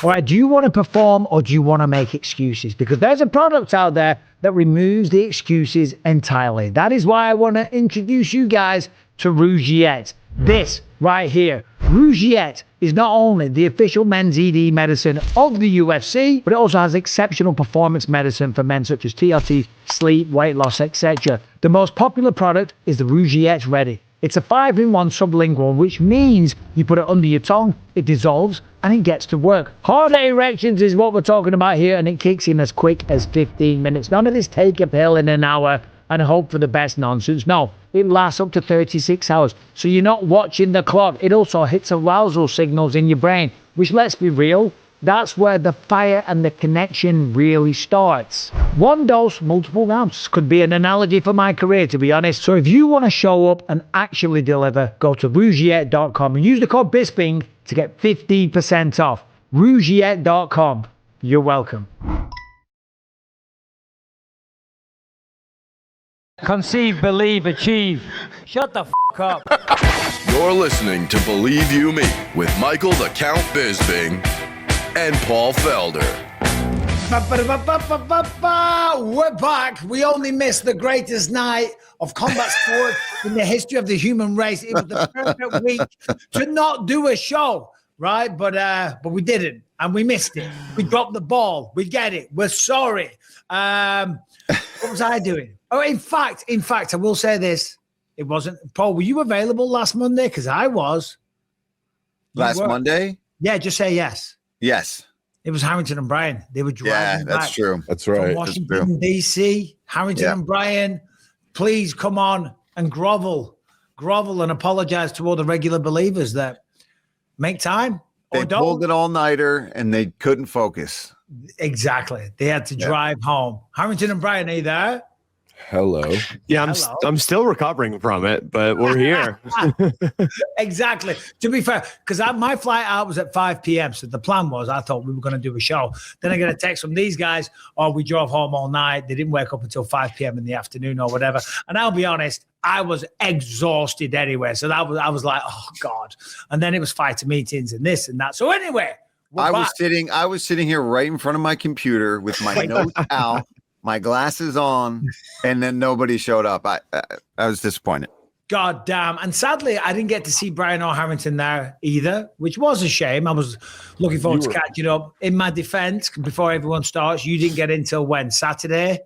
All right, do you want to perform or do you want to make excuses? Because there's a product out there that removes the excuses entirely. That is why I want to introduce you guys to Rougiette. This right here. Rougiette is not only the official men's ED medicine of the UFC, but it also has exceptional performance medicine for men such as TRT, sleep, weight loss, etc. The most popular product is the Rougiette Ready. It's a 5-in-1 sublingual, which means you put it under your tongue, it dissolves, and it gets to work. Hard erections is what we're talking about here, and it kicks in as quick as 15 minutes. None of this take a pill in an hour and hope for the best nonsense. No, it lasts up to 36 hours. So you're not watching the clock. It also hits arousal signals in your brain, which, let's be real, that's where the fire and the connection really starts. One dose, multiple rounds could be an analogy for my career, to be honest. So if you want to show up and actually deliver, go to Rougiette.com and use the code BISPING to get 15% off. Rougiette.com. You're welcome. Conceive, believe, achieve. Shut the f*** up. You're listening to Believe You Me with Michael the Count Bisping and Paul Felder. We're back. We only missed the greatest night of combat sport in the history of the human race. It was the perfect week to not do a show, right? But we didn't, and we missed it. We dropped the ball. We get it. We're sorry. What was I doing? Oh, in fact, I will say this. It wasn't. Paul, were you available last Monday? Because I was. Last Monday? Yeah, just say yes. Yes. It was Harrington and Bryan. They were driving back. That's true. That's right. From Washington, D.C. Harrington and Bryan, please come on and grovel and apologize to all the regular believers that make time. They pulled an all-nighter and they couldn't focus. Exactly. They had to drive home. Harrington and Bryan, are you there? Hello. Yeah, I'm still recovering from it, but we're here. Exactly. To be fair, because my flight out was at 5 p.m. So the plan was I thought we were going to do a show. Then I get a text from these guys, we drove home all night. They didn't wake up until 5 p.m. in the afternoon or whatever. And I'll be honest, I was exhausted anyway. So I was like, oh, God. And then it was fighter meetings and this and that. So anyway. I was sitting here right in front of my computer with my notes out. My glasses on, and then nobody showed up. I was disappointed. God damn. And sadly, I didn't get to see Bryan or Harrington there either, which was a shame. I was looking forward to catching up. In my defense, before everyone starts, you didn't get in till when? Saturday?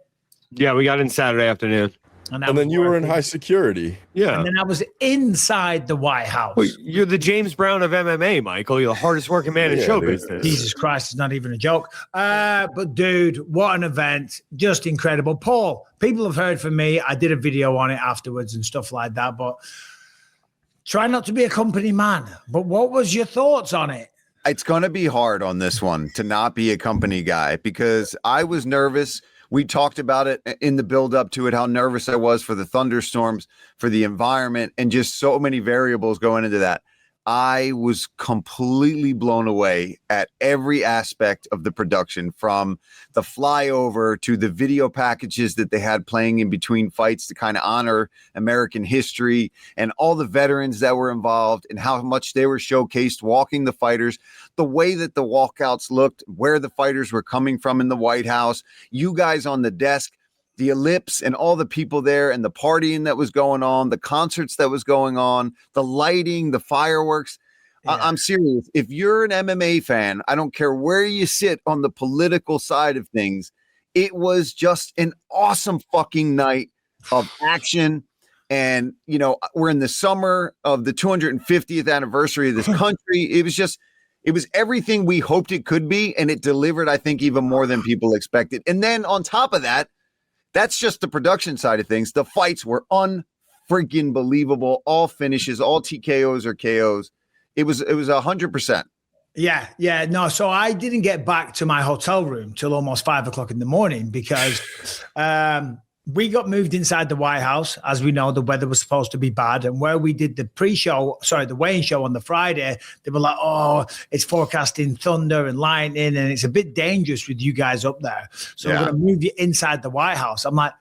Yeah, we got in Saturday afternoon. And then you were in high security. Yeah. And then I was inside the White House. Well, you're the James Brown of MMA, Michael. You're the hardest working man in show business. Jesus Christ, it's not even a joke. But dude, what an event. Just incredible. Paul, people have heard from me. I did a video on it afterwards and stuff like that. But try not to be a company man. But what was your thoughts on it? It's going to be hard on this one to not be a company guy because I was nervous. We talked about it in the build up to it, how nervous I was for the thunderstorms, for the environment, and just so many variables going into that. I was completely blown away at every aspect of the production, from the flyover to the video packages that they had playing in between fights to kind of honor American history, and all the veterans that were involved and how much they were showcased walking the fighters, the way that the walkouts looked, where the fighters were coming from in the White House, you guys on the desk, the ellipse and all the people there and the partying that was going on, the concerts that was going on, the lighting, the fireworks. Yeah. I'm serious. If you're an MMA fan, I don't care where you sit on the political side of things. It was just an awesome fucking night of action. And, you know, we're in the summer of the 250th anniversary of this country. It was everything we hoped it could be. And it delivered, I think, even more than people expected. And then on top of that, that's just the production side of things. The fights were unfreaking believable. All finishes, all TKOs or KOs. It was 100%. Yeah. No, so I didn't get back to my hotel room till almost 5 o'clock in the morning because we got moved inside the White House. As we know, the weather was supposed to be bad. And where we did the the weigh-in show on the Friday, they were like, oh, it's forecasting thunder and lightning, and it's a bit dangerous with you guys up there. So we're going to move you inside the White House. I'm like,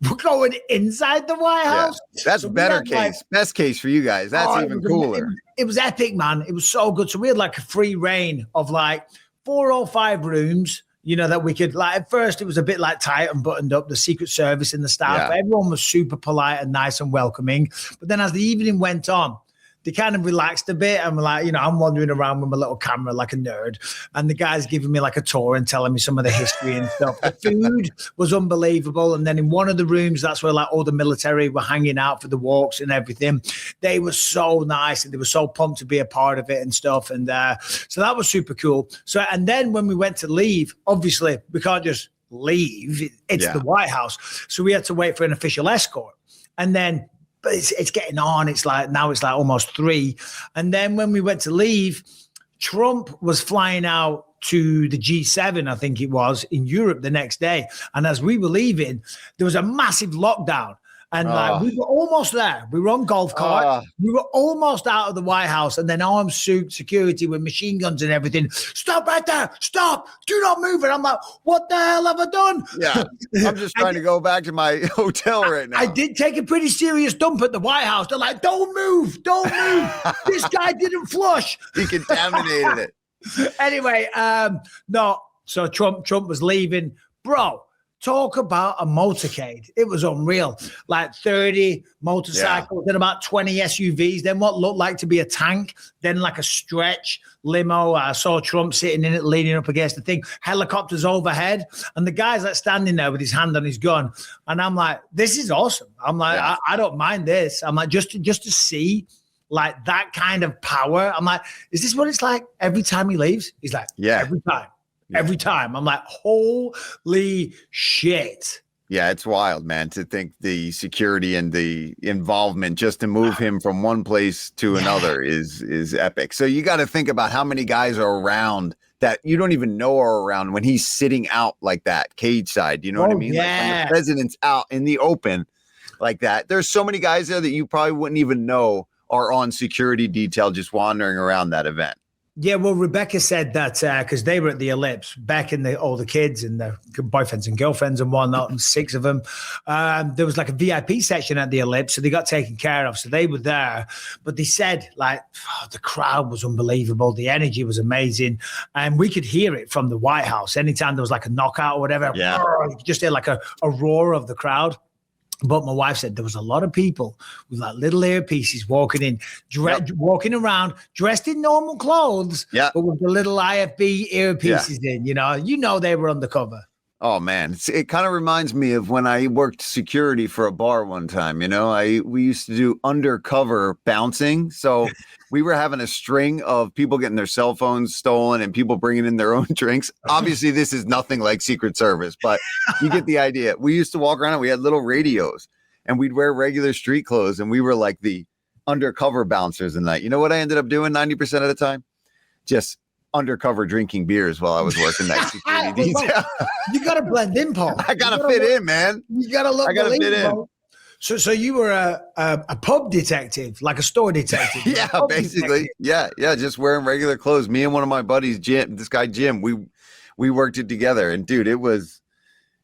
we're going inside the White House? Yeah. That's better case. Best case for you guys. That's even cooler. It was epic, man. It was so good. So we had like a free reign of like 4 or 5 rooms, that we could, like, at first it was a bit like tight and buttoned up, the Secret Service and the staff. But everyone was super polite and nice and welcoming. But then as the evening went on, they kind of relaxed a bit. And we're like, I'm wandering around with my little camera like a nerd. And the guy's giving me like a tour and telling me some of the history and stuff. The food was unbelievable. And then in one of the rooms, that's where like all the military were hanging out for the walks and everything. They were so nice and they were so pumped to be a part of it and stuff. And so that was super cool. So, and then when we went to leave, obviously we can't just leave. It's the White House. So we had to wait for an official escort. And then, but it's getting on. It's like almost 3. And then when we went to leave, Trump was flying out to the G7, I think it was, in Europe the next day. And as we were leaving, there was a massive lockdown. And we were almost there. We were on golf cart. We were almost out of the White House. And then armed security with machine guns and everything. Stop right there. Stop. Do not move. And I'm like, what the hell have I done? Yeah. I'm just trying to go back to my hotel right now. I did take a pretty serious dump at the White House. They're like, don't move. Don't move. This guy didn't flush. He contaminated it. Anyway, no. So Trump was leaving. Bro. Talk about a motorcade. It was unreal. Like 30 motorcycles, then about 20 SUVs, then what looked like to be a tank, then like a stretch limo. I saw Trump sitting in it, leaning up against the thing, helicopters overhead. And the guy's like standing there with his hand on his gun. And I'm like, this is awesome. I'm like, I don't mind this. I'm like, just to see like that kind of power. I'm like, is this what it's like every time he leaves? He's like, every time. Every time. I'm like, holy shit. Yeah, it's wild, man, to think the security and the involvement just to move him from one place to another is epic. So you got to think about how many guys are around that you don't even know are around when he's sitting out like that, cage side. You know what I mean? Like when the president's out in the open like that. There's so many guys there that you probably wouldn't even know are on security detail just wandering around that event. Yeah, well, Rebecca said that because they were at the Ellipse, Beck and all the kids and the boyfriends and girlfriends and whatnot, and 6 of them. There was like a VIP section at the Ellipse, so they got taken care of. So they were there. But they said, like, the crowd was unbelievable. The energy was amazing. And we could hear it from the White House. Anytime there was like a knockout or whatever, you could just hear like a roar of the crowd. But my wife said there was a lot of people with like little earpieces walking walking around dressed in normal clothes, but with the little IFB earpieces in, you know they were undercover. Oh man, it kind of reminds me of when I worked security for a bar one time. We used to do undercover bouncing. So we were having a string of people getting their cell phones stolen and people bringing in their own drinks. Obviously, this is nothing like Secret Service, but you get the idea. We used to walk around and we had little radios and we'd wear regular street clothes and we were like the undercover bouncers in that. You know what I ended up doing 90% of the time? Just undercover drinking beers while I was working that security detail. You got to blend in, Paul. I got to fit in, man. You got to look. I got to fit in. So you were a pub detective, like a store detective. Yeah, basically. Detective. Yeah. Just wearing regular clothes. Me and one of my buddies, Jim, we worked it together. And dude, it was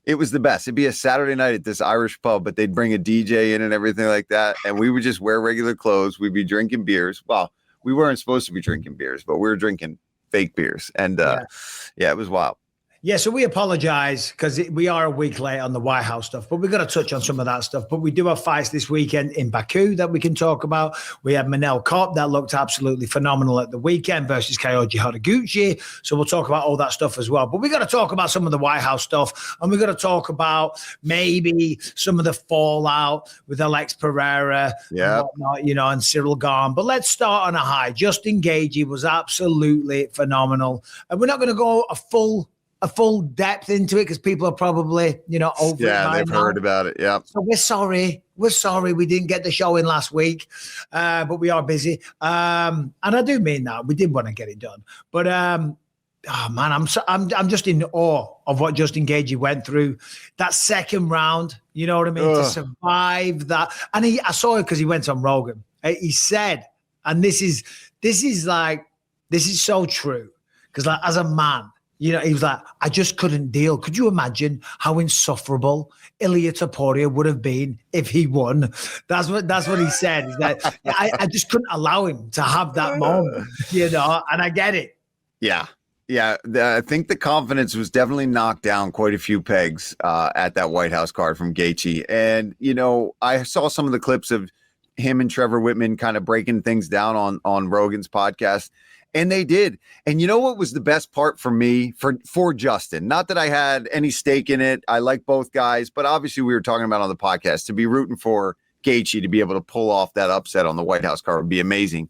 the best. It'd be a Saturday night at this Irish pub, but they'd bring a DJ in and everything like that. And we would just wear regular clothes. We'd be drinking beers. Well, we weren't supposed to be drinking beers, but we were drinking fake beers. And it was wild. Yeah, so we apologize because we are a week late on the White House stuff, but we're going to touch on some of that stuff. But we do have fights this weekend in Baku that we can talk about. We have Manel Kape that looked absolutely phenomenal at the weekend versus Kyoji Horiguchi. So we'll talk about all that stuff as well. But we got to talk about some of the White House stuff, and we're going to talk about maybe some of the fallout with Alex Pereira and whatnot, and Ciryl Gane. But let's start on a high. Justin Gaethje was absolutely phenomenal. And we're not going to go a full depth into it because people are probably, over it. Yeah, they've heard about it. Yeah. So we're sorry. We didn't get the show in last week, but we are busy. And I do mean that. We did want to get it done. But, I'm just in awe of what Justin Gaethje went through. That second round, you know what I mean? To survive that. And I saw it because he went on Rogan. He said, and this is so true. Because like, as a man, he was like, I just couldn't deal. Could you imagine how insufferable Ilia Topuria would have been if he won? That's what he said. He's like, I just couldn't allow him to have that moment, and I get it. Yeah. Yeah, I think the confidence was definitely knocked down quite a few pegs at that White House card from Gaethje. And, I saw some of the clips of him and Trevor Whitman kind of breaking things down on Rogan's podcast. And they did. And you know what was the best part for me, for Justin? Not that I had any stake in it. I like both guys, but obviously we were talking about on the podcast, to be rooting for Gaethje to be able to pull off that upset on the White House card would be amazing.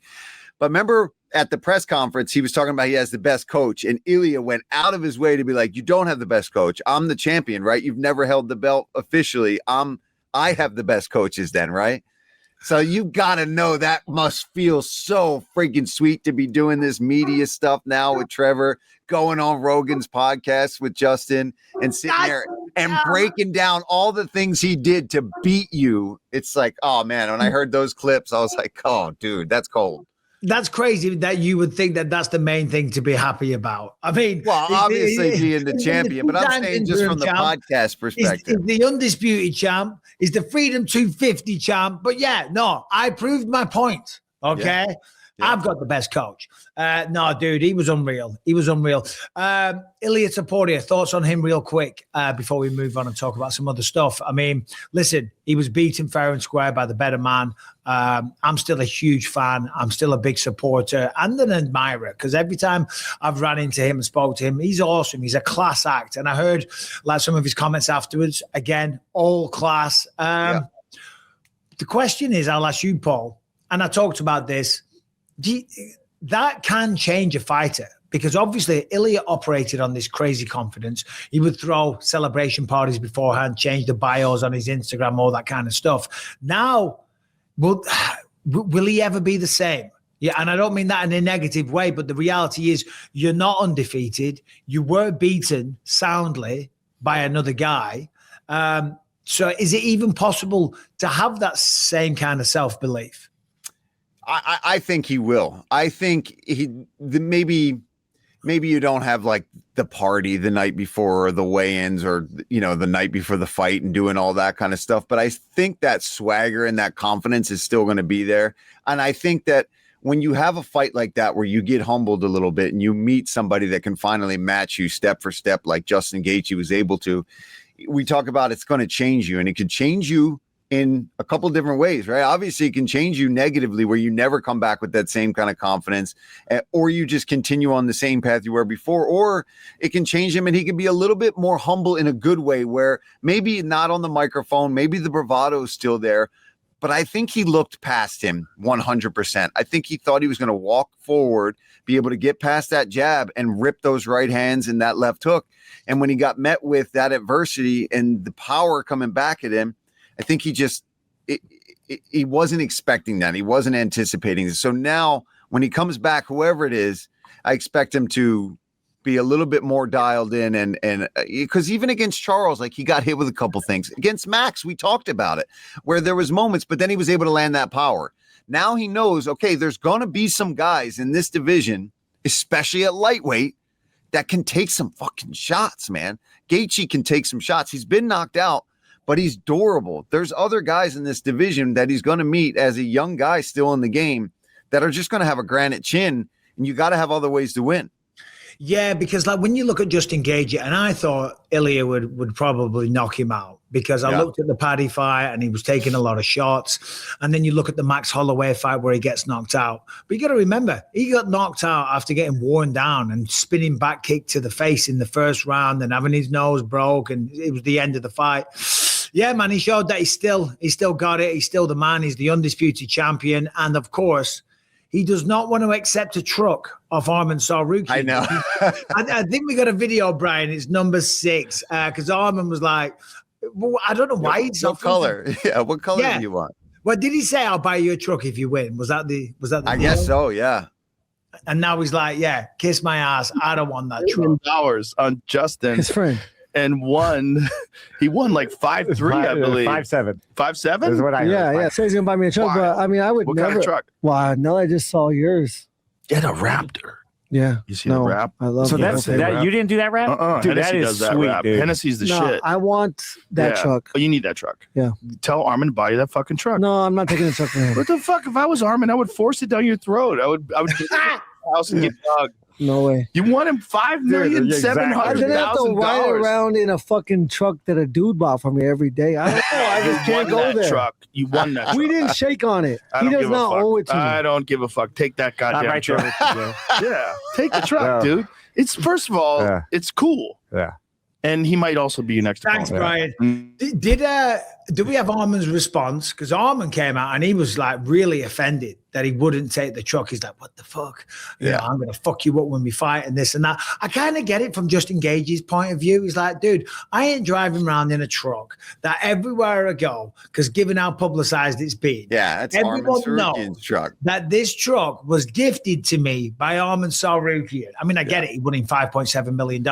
But remember at the press conference, he was talking about he has the best coach, and Ilia went out of his way to be like, you don't have the best coach. I'm the champion, right? You've never held the belt officially. I have the best coaches then, right? So you got to know that must feel so freaking sweet to be doing this media stuff now with Trevor, going on Rogan's podcast with Justin and sitting there and breaking down all the things he did to beat you. It's like, oh man, when I heard those clips, I was like, oh dude, that's cold. That's crazy that you would think that that's the main thing to be happy about. I mean, well, obviously being the champion, but I'm saying just from the podcast perspective. Is the undisputed champ, is the Freedom 250 champ. But yeah, no, I proved my point. Okay. Yeah. I've got the best coach. No, dude, he was unreal. Ilia Topuria, thoughts on him real quick before we move on and talk about some other stuff. I mean, listen, he was beaten fair and square by the better man. I'm still a huge fan. I'm still a big supporter and an admirer because every time I've ran into him and spoke to him, he's awesome. He's a class act. And I heard like some of his comments afterwards. Again, all class. The question is, I'll ask you, Paul, and I talked about this. That can change a fighter because obviously Ilia operated on this crazy confidence. He would throw celebration parties beforehand, change the bios on his Instagram, all that kind of stuff. Now, will he ever be the same? Yeah, and I don't mean that in a negative way, but the reality is you're not undefeated. You were beaten soundly by another guy. So is it even possible to have that same kind of self-belief? I think he will. I think maybe you don't have like the party the night before or the weigh-ins or, the night before the fight and doing all that kind of stuff. But I think that swagger and that confidence is still going to be there. And I think that when you have a fight like that, where you get humbled a little bit and you meet somebody that can finally match you step for step, like Justin Gaethje was able to, we talk about it's going to change you, and it could change you in a couple of different ways, right? Obviously, it can change you negatively where you never come back with that same kind of confidence, or you just continue on the same path you were before, or it can change him and he can be a little bit more humble in a good way where maybe not on the microphone, maybe the bravado is still there, but I think he looked past him 100%. I think he thought he was going to walk forward, be able to get past that jab and rip those right hands and that left hook. And when he got met with that adversity and the power coming back at him, I think he wasn't expecting that. He wasn't anticipating it. So now when he comes back, whoever it is, I expect him to be a little bit more dialed in. And because even against Charles, like he got hit with a couple things. Against Max, we talked about it, where there was moments, but then he was able to land that power. Now he knows, okay, there's going to be some guys in this division, especially at lightweight, that can take some fucking shots, man. Gaethje can take some shots. He's been knocked out, but he's durable. There's other guys in this division that he's going to meet as a young guy still in the game that are just going to have a granite chin, and you got to have other ways to win. Yeah, because like when you look at Justin Gaethje, and I thought Ilia would probably knock him out because I looked at the Paddy fight and he was taking a lot of shots. And then you look at the Max Holloway fight where he gets knocked out. But you got to remember, he got knocked out after getting worn down and spinning back kick to the face in the first round and having his nose broke, and it was the end of the fight. Yeah, man, he showed that he still got it. He's still the man. He's the undisputed champion. And of course, he does not want to accept a truck off Arman Tsarukyan. I know. I think we got a video, Brian. It's number 6. Because Arman was like, well, I don't know why he's what color? Yeah, what color do you want? Well, did he say I'll buy you a truck if you win? Was that the I guess so, yeah. And now he's like, yeah, kiss my ass. I don't want that truck. $1,000 on Justin. His friend. And he won like 5-3, I believe. 5-7. 5-7? Is what I heard. Yeah. So he's gonna buy me a truck, but I mean, I would what never. What kind of truck? Wow, no, I just saw yours. Get a Raptor. Yeah. You see the rap? I love So it. that's that. You didn't do that rap? Dude, Hennessy that does is that sweet, rap. dude. Hennessy's the shit. I want that truck. Oh, you need that truck. Yeah. Tell Arman to buy you that fucking truck. No, I'm not taking the truck from him. What the fuck? If I was Arman, I would force it down your throat. I would get to the house and get dog. No way. You want him $5,700,000. I'd have to ride around in a fucking truck that a dude bought for me every day. I don't know. I just can't go there. Truck. You won that. We didn't shake on it. He does not owe it to me. I don't give a fuck. Take that goddamn right truck. Yeah, take the truck, dude. It's first of all, it's cool. Yeah. And he might also be your next Thanks, opponent. Brian. Did we have Arman's response? Because Arman came out and he was like really offended that he wouldn't take the truck. He's like, what the fuck? You know, I'm going to fuck you up when we fight and this and that. I kind of get it from Justin Gage's point of view. He's like, dude, I ain't driving around in a truck that everywhere I go, because given how publicized it's been. Yeah, it's everyone Arman Tsarukyan's truck. That this truck was gifted to me by Arman Tsarukyan. I mean, I get it. He won him $5.7 million.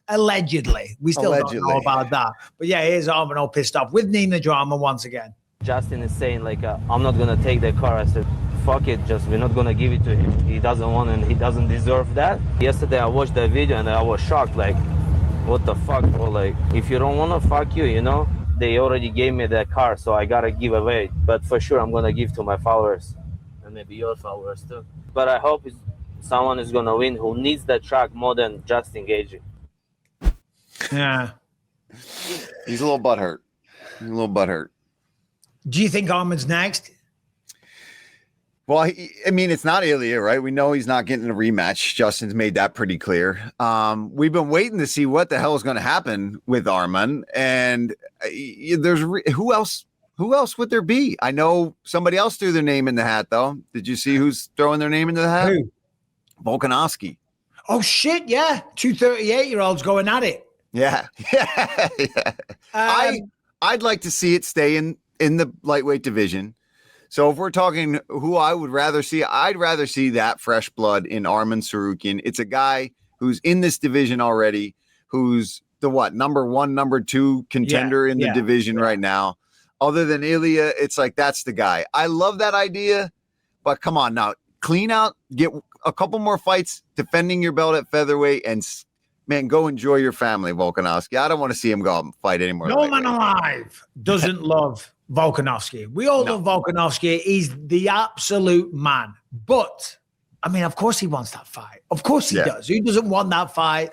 Allegedly. We still don't know about that. But yeah, here's Arman all pissed off with Nina drama once again. Justin is saying, like, I'm not going to take the car. I said, fuck it, just we're not going to give it to him. He doesn't want and he doesn't deserve that. Yesterday I watched that video and I was shocked, like, what the fuck, bro? Like, if you don't want to, fuck you, you know? They already gave me that car, so I got to give away. But for sure, I'm going to give to my followers and maybe your followers too. But I hope someone is going to win who needs that track more than Justin Gage. Yeah. He's a little butthurt. Do you think Arman's next? Well, I mean, it's not Ilia, right? We know he's not getting a rematch. Justin's made that pretty clear. We've been waiting to see what the hell is going to happen with Arman. And there's who else would there be? I know somebody else threw their name in the hat, though. Did you see who's throwing their name into the hat? Who? Volkanovski. Oh, shit, yeah. 2 38-year-olds going at it. Yeah. I'd like to see it stay in the lightweight division. So if we're talking who I would rather see, I'd rather see that fresh blood in Arman Tsarukyan. It's a guy who's in this division already, who's the number 1, number 2 contender in the division right now. Other than Ilia, it's like that's the guy. I love that idea, but come on now, clean out, get a couple more fights defending your belt at featherweight, and man, go enjoy your family, Volkanovski. I don't want to see him go out and fight anymore. No man alive doesn't love Volkanovski. We all love Volkanovski. He's the absolute man. But, I mean, of course he wants that fight. Of course he does. Who doesn't want that fight?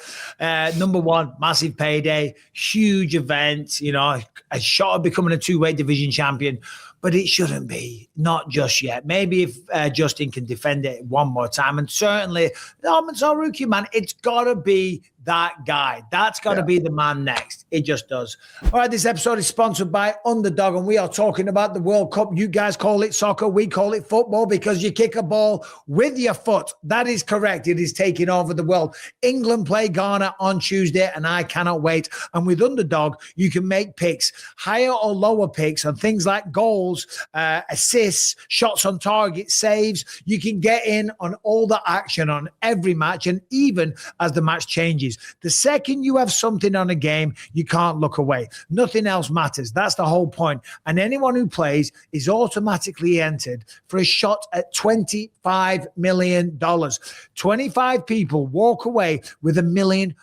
Number one, massive payday, huge event, you know, a shot of becoming a 2-weight division champion. But it shouldn't be, not just yet. Maybe if Justin can defend it one more time. And certainly, Arman Tsarukyan, man, it's got to be that guy. That's got to be the man next. It just does. All right, this episode is sponsored by Underdog, and we are talking about the World Cup. You guys call it soccer. We call it football because you kick a ball with your foot. That is correct. It is taking over the world. England play Ghana on Tuesday, and I cannot wait. And with Underdog, you can make picks, higher or lower picks on things like goals, assists, shots on target, saves. You can get in on all the action on every match, and even as the match changes. The second you have something on a game, you can't look away. Nothing else matters. That's the whole point. And anyone who plays is automatically entered for a shot at $25 million. 25 people walk away with $1 million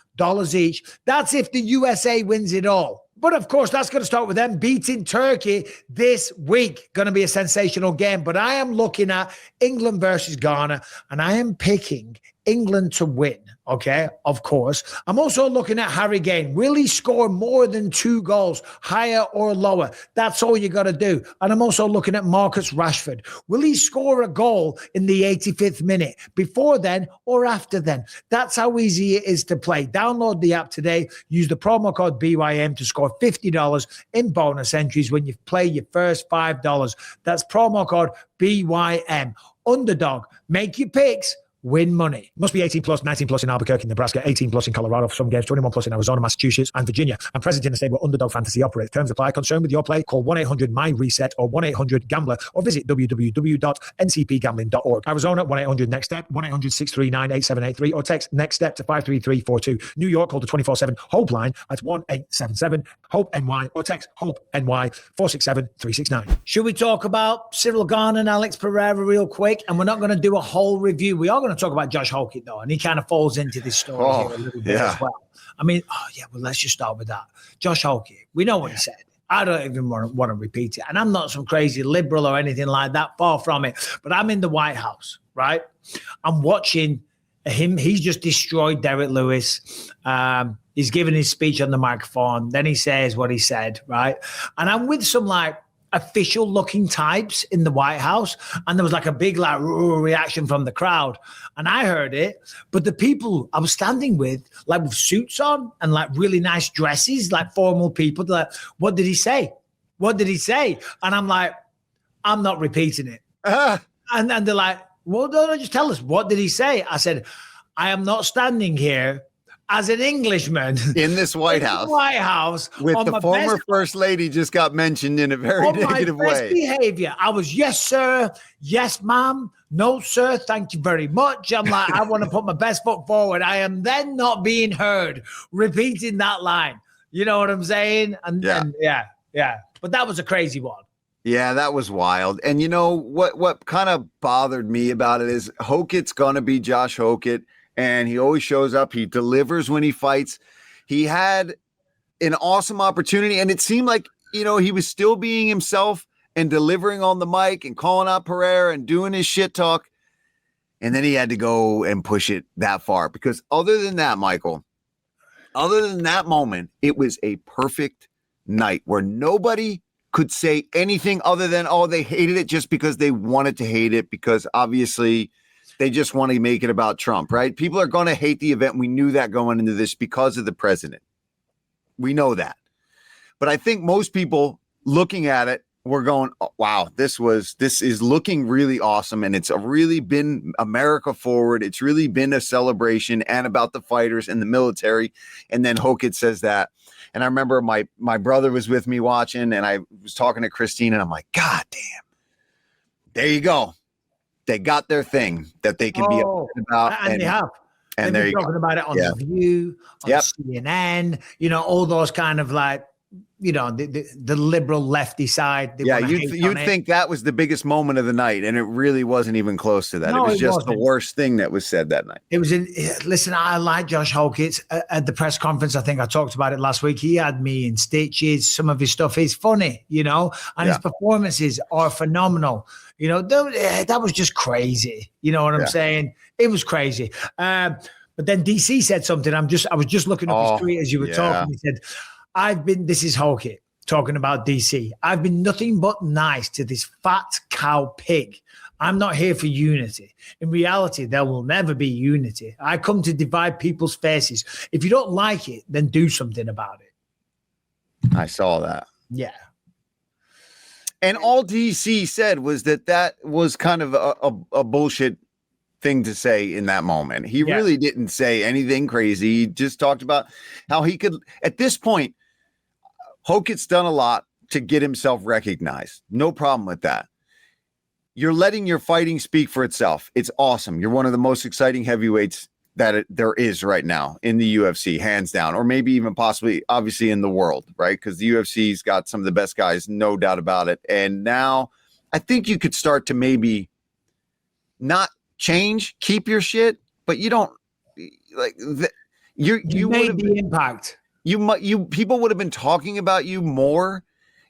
each. That's if the USA wins it all. But of course, that's going to start with them beating Turkey this week. Going to be a sensational game. But I am looking at England versus Ghana, and I am picking England to win. Okay, of course. I'm also looking at Harry Gane. Will he score more than 2 goals, higher or lower? That's all you got to do. And I'm also looking at Marcus Rashford. Will he score a goal in the 85th minute, before then or after then? That's how easy it is to play. Download the app today. Use the promo code BYM to score $50 in bonus entries when you play your first $5. That's promo code BYM. Underdog. Make your picks. Win money. Must be 18 plus, 19 plus in Albuquerque, Nebraska, 18 plus in Colorado for some games, 21 plus in Arizona, Massachusetts, and Virginia. I'm present in the state where Underdog Fantasy operates. Terms apply. Concerned with your play? Call 1-800-MY-RESET or 1-800-GAMBLER or visit www.ncpgambling.org. Arizona, 1-800-NEXT-STEP, 1-800-639-8783 or text NEXT STEP to 53342. New York, call the 24/7 HOPE line at 1-877-HOPE-NY or text HOPE-NY 467-369. Should we talk about Ciryl Gane and Alex Pereira real quick? And we're not going to do a whole review. We are going to talk about Josh Hokit, though, and he kind of falls into this story here a little bit as well. I mean, well, let's just start with that. Josh Hokit, we know what he said. I don't even want to repeat it. And I'm not some crazy liberal or anything like that, far from it. But I'm in the White House, right? I'm watching He's just destroyed Derek Lewis. He's given his speech on the microphone. Then he says what he said, right? And I'm with some like official looking types in the White House, and there was like a big like reaction from the crowd, and I heard it, but the people I was standing with, like with suits on and like really nice dresses, like formal people, they're like, what did he say? What did he say? And I'm like, I'm not repeating it. And they're like, well, don't just tell us, what did he say? I said, I am not standing here as an Englishman in this White House with the former first lady just got mentioned in a very negative way. Behavior. I was, yes, sir. Yes, ma'am. No, sir. Thank you very much. I'm like, I want to put my best foot forward. I am then not being heard repeating that line. You know what I'm saying? And yeah. But that was a crazy one. Yeah, that was wild. And you know what kind of bothered me about it is Hokit's gonna be Josh Hokit. And he always shows up. He delivers when he fights. He had an awesome opportunity. And it seemed like, you know, he was still being himself and delivering on the mic and calling out Pereira and doing his shit talk. And then he had to go and push it that far. Because other than that, Michael, other than that moment, it was a perfect night where nobody could say anything other than, oh, they hated it just because they wanted to hate it. Because obviously they just want to make it about Trump, right? People are going to hate the event. We knew that going into this because of the president. We know that. But I think most people looking at it were going, oh, wow, this is looking really awesome. And it's really been America forward. It's really been a celebration and about the fighters and the military. And then Hokit says that. And I remember my brother was with me watching, and I was talking to Christine, and I'm like, God damn, there you go. They got their thing that they can be upset about. And they have. And they've they're been talking about it on The View, on CNN, you know, all those kind of like, you know, the liberal lefty side. You'd think that was the biggest moment of the night, and it really wasn't even close to that. No, it was just wasn't. the worst thing that was said that night. It was listen, I like Josh Hokit at the press conference. I think I talked about it last week. He had me in stitches. Some of his stuff is funny, you know, and his performances are phenomenal. You know, that was just crazy. You know what I'm saying? It was crazy. But then DC said something. I was just looking up his tweet as you were talking. He said, this is Hokit talking about DC. I've been nothing but nice to this fat cow pig. I'm not here for unity. In reality, there will never be unity. I come to divide people's faces. If you don't like it, then do something about it. I saw that. Yeah. And all DC said was that was kind of a bullshit thing to say in that moment. He really didn't say anything crazy. He just talked about how he could, at this point, Hokit's done a lot to get himself recognized. No problem with that. You're letting your fighting speak for itself. It's awesome. You're one of the most exciting heavyweights that there is right now in the UFC, hands down, or maybe even possibly, obviously, in the world, right? Because the UFC's got some of the best guys, no doubt about it. And now I think you could start to maybe not change, keep your shit, but you don't like you made the impact. You people would have been talking about you more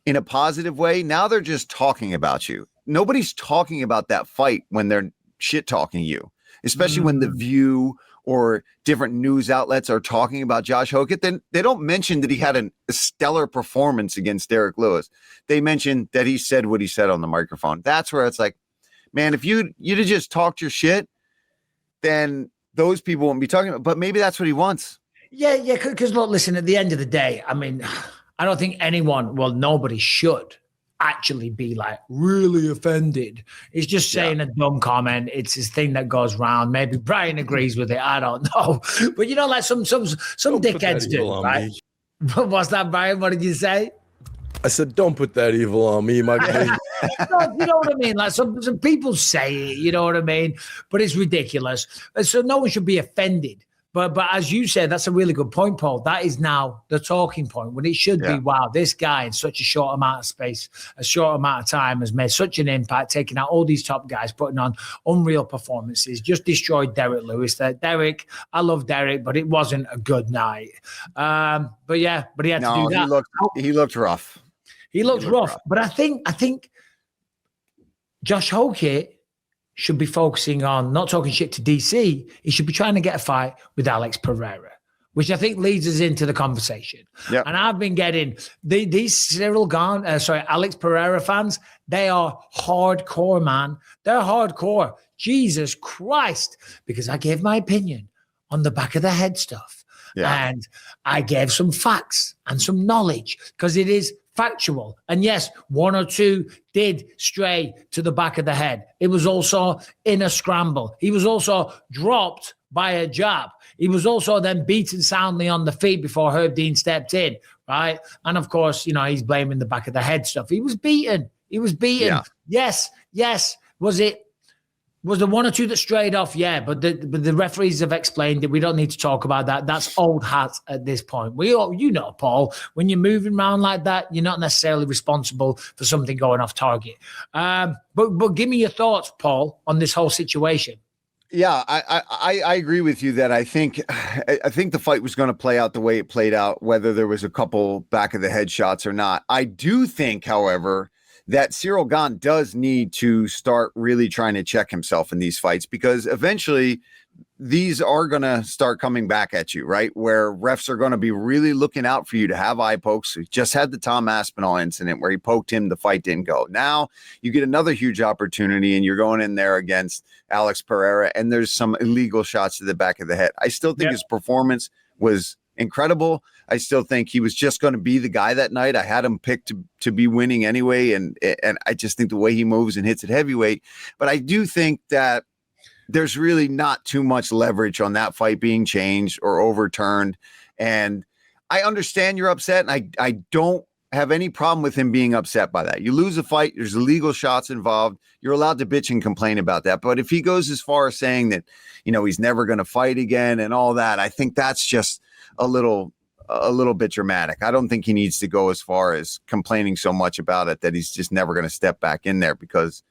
in a positive way. Now they're just talking about you. Nobody's talking about that fight when they're shit talking you, especially when The View or different news outlets are talking about Josh Hokit. Then they don't mention that he had a stellar performance against Derek Lewis. They mentioned that he said what he said on the microphone. That's where it's like, man, if you'd have just talked your shit, then those people won't be talking about. But maybe that's what he wants. Yeah. Because look, listen, at the end of the day, I mean, I don't think nobody should actually be like really offended. It's just saying a dumb comment. It's this thing that goes round. Maybe Brian agrees with it. I don't know. But you know, like some dickheads do, right? What's that, Brian? What did you say? I said, don't put that evil on me, my guy. No, you know what I mean? Like some people say it, you know what I mean? But it's ridiculous. So no one should be offended. But as you said, that's a really good point, Paul. That is now the talking point when it should be, wow, this guy in such a short amount of space, a short amount of time has made such an impact, taking out all these top guys, putting on unreal performances, just destroyed Derek Lewis. Derek, I love Derek, but it wasn't a good night. But he had to do that. He looked rough. He looked rough. But I think Josh Hokit should be focusing on not talking shit to DC. He should be trying to get a fight with Alex Pereira, which I think leads us into the conversation. Yep. And I've been getting these Alex Pereira fans. They are hardcore, man. They're hardcore. Jesus Christ. Because I gave my opinion on the back of the head stuff. Yeah. And I gave some facts and some knowledge because it is factual. And yes, one or two did stray to the back of the head. It was also in a scramble. He was also dropped by a jab. He was also then beaten soundly on the feet before Herb Dean stepped in, right? And of course, he's blaming the back of the head stuff. He was beaten. Yeah. Yes. Was the one or two that strayed off? Yeah, but the referees have explained that we don't need to talk about that. That's old hat at this point. Paul, when you're moving around like that, you're not necessarily responsible for something going off target. But give me your thoughts, Paul, on this whole situation. Yeah, I agree with you that I think the fight was going to play out the way it played out, whether there was a couple back of the head shots or not. I do think, however, that Ciryl Gane does need to start really trying to check himself in these fights, because eventually these are going to start coming back at you, right? Where refs are going to be really looking out for you to have eye pokes. We just had the Tom Aspinall incident where he poked him, the fight didn't go. Now you get another huge opportunity and you're going in there against Alex Pereira and there's some illegal shots to the back of the head. I still think his performance was incredible. I still think he was just going to be the guy that night. I had him picked to be winning anyway. And I just think the way he moves and hits at heavyweight, but I do think that there's really not too much leverage on that fight being changed or overturned. And I understand you're upset, and I don't have any problem with him being upset by that. You lose a fight, there's illegal shots involved. You're allowed to bitch and complain about that. But if he goes as far as saying that, he's never going to fight again and all that, I think that's just a little bit dramatic. I don't think he needs to go as far as complaining so much about it that he's just never going to step back in there because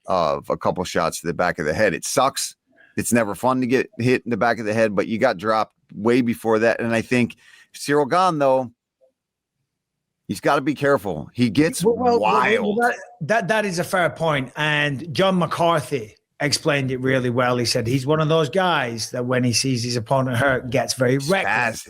of a couple shots to the back of the head. It sucks. It's never fun to get hit in the back of the head, but you got dropped way before that. And I think Ciryl Gane, though, he's got to be careful. He gets wild. That is a fair point. And John McCarthy explained it really well. He said he's one of those guys that when he sees his opponent hurt, gets very reckless.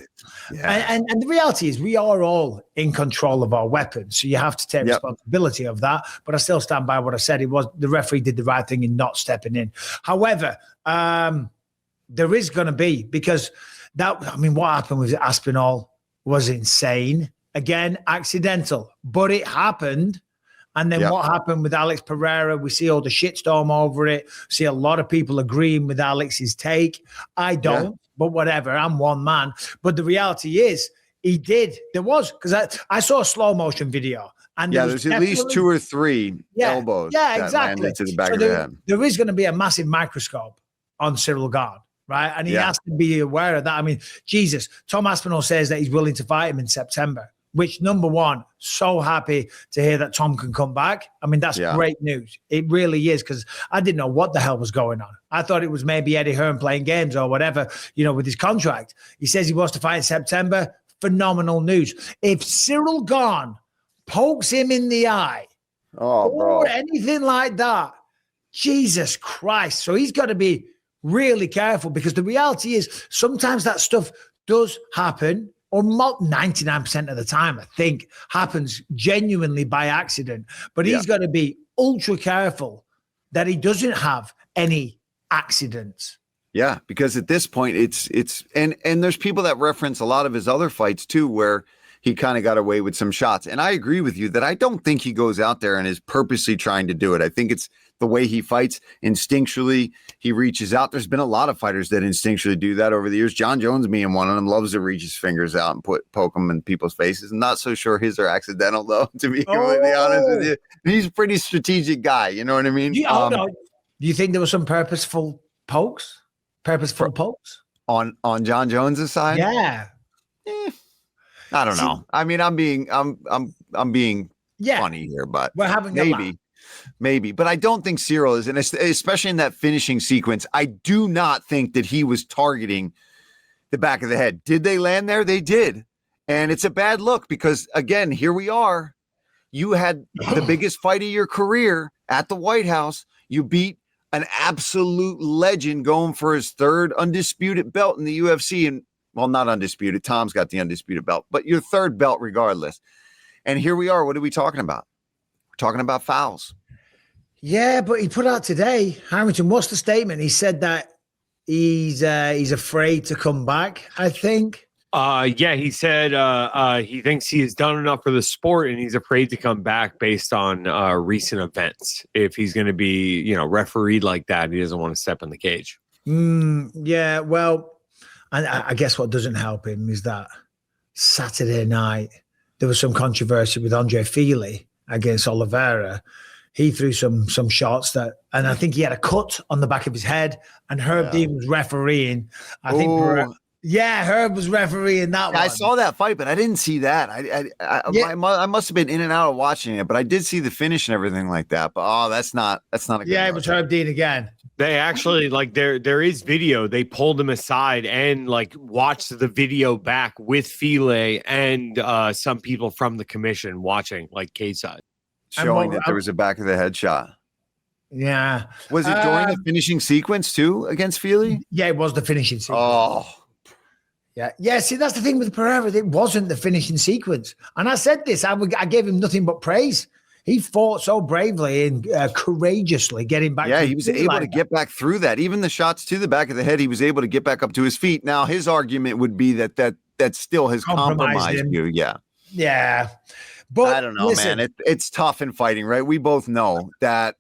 Yeah. And the reality is we are all in control of our weapons. So you have to take responsibility of that. But I still stand by what I said. The referee did the right thing in not stepping in. However, there is going to be, because what happened with Aspinall was insane. Again, accidental, but it happened. And then what happened with Alex Pereira? We see all the shitstorm over it. See a lot of people agreeing with Alex's take. I don't, but whatever. I'm one man. But the reality is, he did. There was, because I saw a slow motion video. And there's at least 2 or 3 elbows. Yeah, exactly. Landed to the back of the head. There is going to be a massive microscope on Ciryl Gane, right? And he has to be aware of that. Jesus, Tom Aspinall says that he's willing to fight him in September. Which, number one, so happy to hear that Tom can come back. That's great news. It really is, because I didn't know what the hell was going on. I thought it was maybe Eddie Hearn playing games or whatever, with his contract. He says he wants to fight in September. Phenomenal news. If Ciryl Gane pokes him in the eye or anything like that, Jesus Christ. So he's got to be really careful, because the reality is sometimes that stuff does happen. Or 99% of the time, I think, happens genuinely by accident. But he's got to be ultra careful that he doesn't have any accidents. Yeah, because at this point, and there's people that reference a lot of his other fights too, where he kind of got away with some shots. And I agree with you that I don't think he goes out there and is purposely trying to do it. I think it's the way he fights instinctually. He reaches out. There's been a lot of fighters that instinctually do that over the years. John Jones being one of them, loves to reach his fingers out and poke them in people's faces. I'm not so sure his are accidental, though, to be completely honest with you. He's a pretty strategic guy. You know what I mean? No. Do you think there were some purposeful pokes? On John Jones's side? Yeah. I don't know. I'm being funny here, but we're having maybe. But I don't think Ciryl is, and especially in that finishing sequence, I do not think that he was targeting the back of the head. Did they land there? They did. And it's a bad look because, again, here we are. You had the biggest fight of your career at the White House. You beat an absolute legend going for his third undisputed belt in the UFC. And well, not undisputed. Tom's got the undisputed belt, but your third belt regardless. And here we are. What are we talking about? We're talking about fouls. Yeah, but he put out today, Harrington, what's the statement? He said that he's afraid to come back, I think. Yeah, he said he thinks he has done enough for the sport and he's afraid to come back based on recent events. If he's going to be, refereed like that, he doesn't want to step in the cage. Yeah, well, I guess what doesn't help him is that Saturday night, there was some controversy with Andre Fili against Oliveira. He threw some shots and I think he had a cut on the back of his head, and Herb Dean was refereeing. I think Herb was refereeing that one. I saw that fight, but I didn't see that. I must have been in and out of watching it, but I did see the finish and everything like that. But that's not a good it was Herb Dean again. They actually there is video. They pulled him aside and watched the video back with File and some people from the commission watching cage side. Showing that there was a back of the head shot. Yeah. Was it during the finishing sequence too against Fili? Yeah, it was the finishing sequence. Oh. Yeah. Yeah. See, that's the thing with Pereira. It wasn't the finishing sequence. And I said this, I gave him nothing but praise. He fought so bravely and courageously getting back. Yeah, he was able to get back through that. Even the shots to the back of the head, he was able to get back up to his feet. Now, his argument would be that still has compromised you. Yeah. Yeah. But I don't know, man. It's tough in fighting, right? We both know that.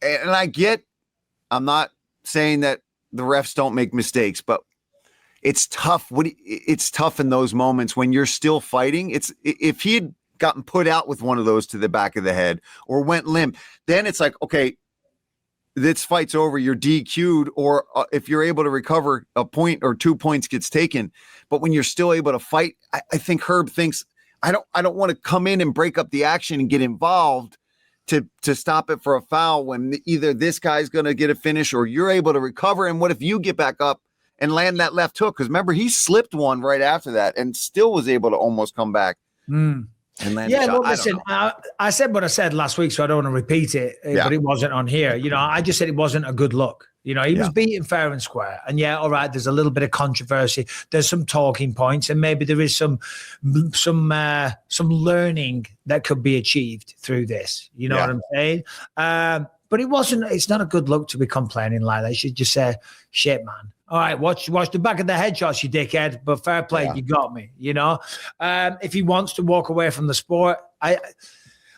And I'm not saying that the refs don't make mistakes, but it's tough. It's tough in those moments when you're still fighting. If he had gotten put out with one of those to the back of the head or went limp, then it's like, okay, this fight's over. You're DQ'd, or if you're able to recover, a point or 2 points gets taken. But when you're still able to fight, I think Herb thinks, I don't want to come in and break up the action and get involved to stop it for a foul when either this guy's going to get a finish or you're able to recover. And what if you get back up and land that left hook? Because remember, he slipped one right after that and still was able to almost come back. And land a shot. Well, listen, I said what I said last week, so I don't want to repeat it, but it wasn't on here. I just said it wasn't a good look. He was beaten fair and square. And all right, there's a little bit of controversy. There's some talking points, and maybe there is some learning that could be achieved through this. You know what I'm saying? But it's not a good look to be complaining like that. You should just say, shit, man. All right, watch the back of the headshots, you dickhead. But fair play, you got me. If he wants to walk away from the sport, I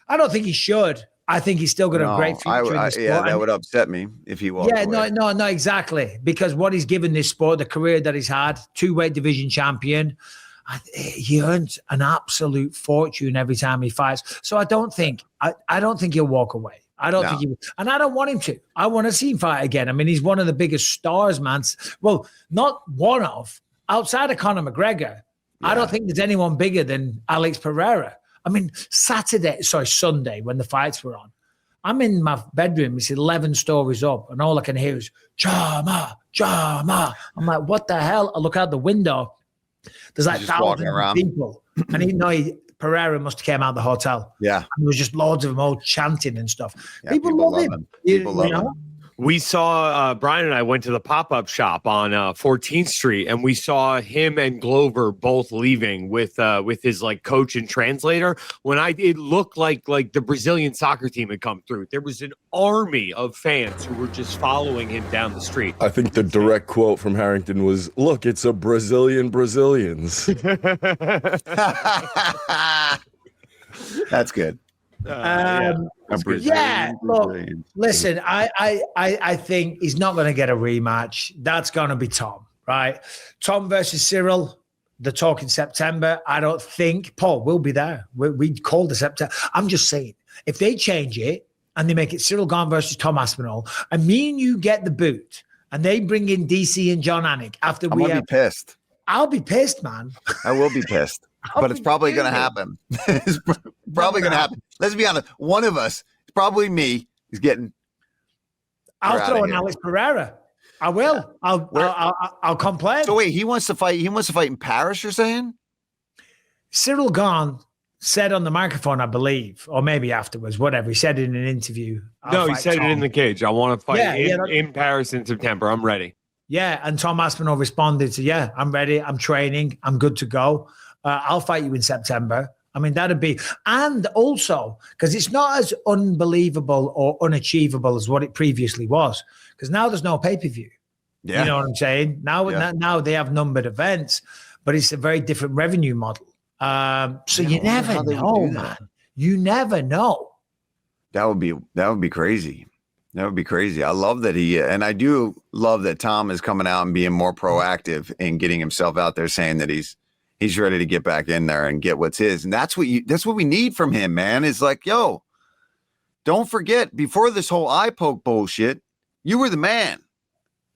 don't think he should. I think he's still got a great future in the sport. Yeah, that would upset me if he walked away. No, exactly. Because what he's given this sport, the career that he's had, 2-weight division champion, he earns an absolute fortune every time he fights. So I don't think he'll walk away. I don't think he will. And I don't want him to. I want to see him fight again. I mean, he's one of the biggest stars, man. Well, not one of. Outside of Conor McGregor, I don't think there's anyone bigger than Alex Pereira. I mean, Sunday, when the fights were on, I'm in my bedroom. It's 11 stories up, and all I can hear is, drama, drama. I'm like, what the hell? I look out the window. There's like thousands of people. And Pereira must have came out of the hotel. Yeah. And there was just loads of them all chanting and stuff. Yeah, people love him. People love him. We saw Brian and I went to the pop-up shop on 14th Street, and we saw him and Glover both leaving with his coach and translator. It looked like the Brazilian soccer team had come through. There was an army of fans who were just following him down the street. I think the direct quote from Harrington was, "Look, it's a Brazilians." That's good. Look, listen, I think he's not going to get a rematch. That's going to be Tom, right? Tom versus Ciryl, the talk in September. I don't think Paul will be there. We called the September. I'm just saying, if they change it and they make it Ciryl Gane versus Tom Aspinall, and me and you get the boot, and they bring in DC and John Anik after I'm gonna be pissed. I'll be pissed, man. I will be pissed. But it's probably going to happen. It's probably going to happen. Let's be honest. One of us, probably me, is getting. I'll throw in Alex Pereira. I will. I'll complain. So wait, he wants to fight. He wants to fight in Paris. You're saying? Ciryl Gane said on the microphone, I believe, or maybe afterwards, whatever. He said it in an interview. No, he said it in the cage. I want to fight in Paris in September. I'm ready. Yeah, and Tom Aspinall responded to, yeah, I'm ready. I'm training. I'm good to go. I'll fight you in September. I mean, that'd be, and also, because it's not as unbelievable or unachievable as what it previously was, because now there's no pay-per-view. Yeah. You know what I'm saying? Now they have numbered events, but it's a very different revenue model. So you never know, man. You never know. That would be crazy. That would be crazy. I love that and I do love that Tom is coming out and being more proactive and getting himself out there, saying that he's ready to get back in there and get what's his. And that's what we need from him, man. It's like, yo, don't forget, before this whole eye poke bullshit, you were the man.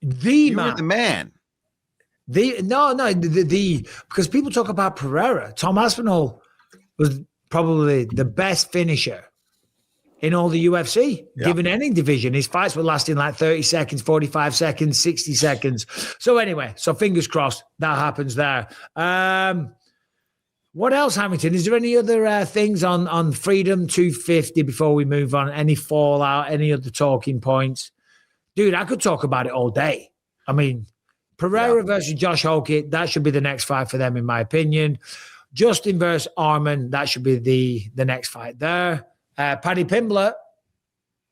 You were the man. Because people talk about Pereira. Tom Aspinall was probably the best finisher in all the UFC, given any division. His fights were lasting like 30 seconds, 45 seconds, 60 seconds. So anyway, fingers crossed that happens there. What else, Hamilton? Is there any other things on Freedom 250 before we move on? Any fallout, any other talking points? Dude, I could talk about it all day. I mean, Pereira versus Josh Hokit, that should be the next fight for them, in my opinion. Justin versus Arman, that should be the next fight there. Paddy Pimblett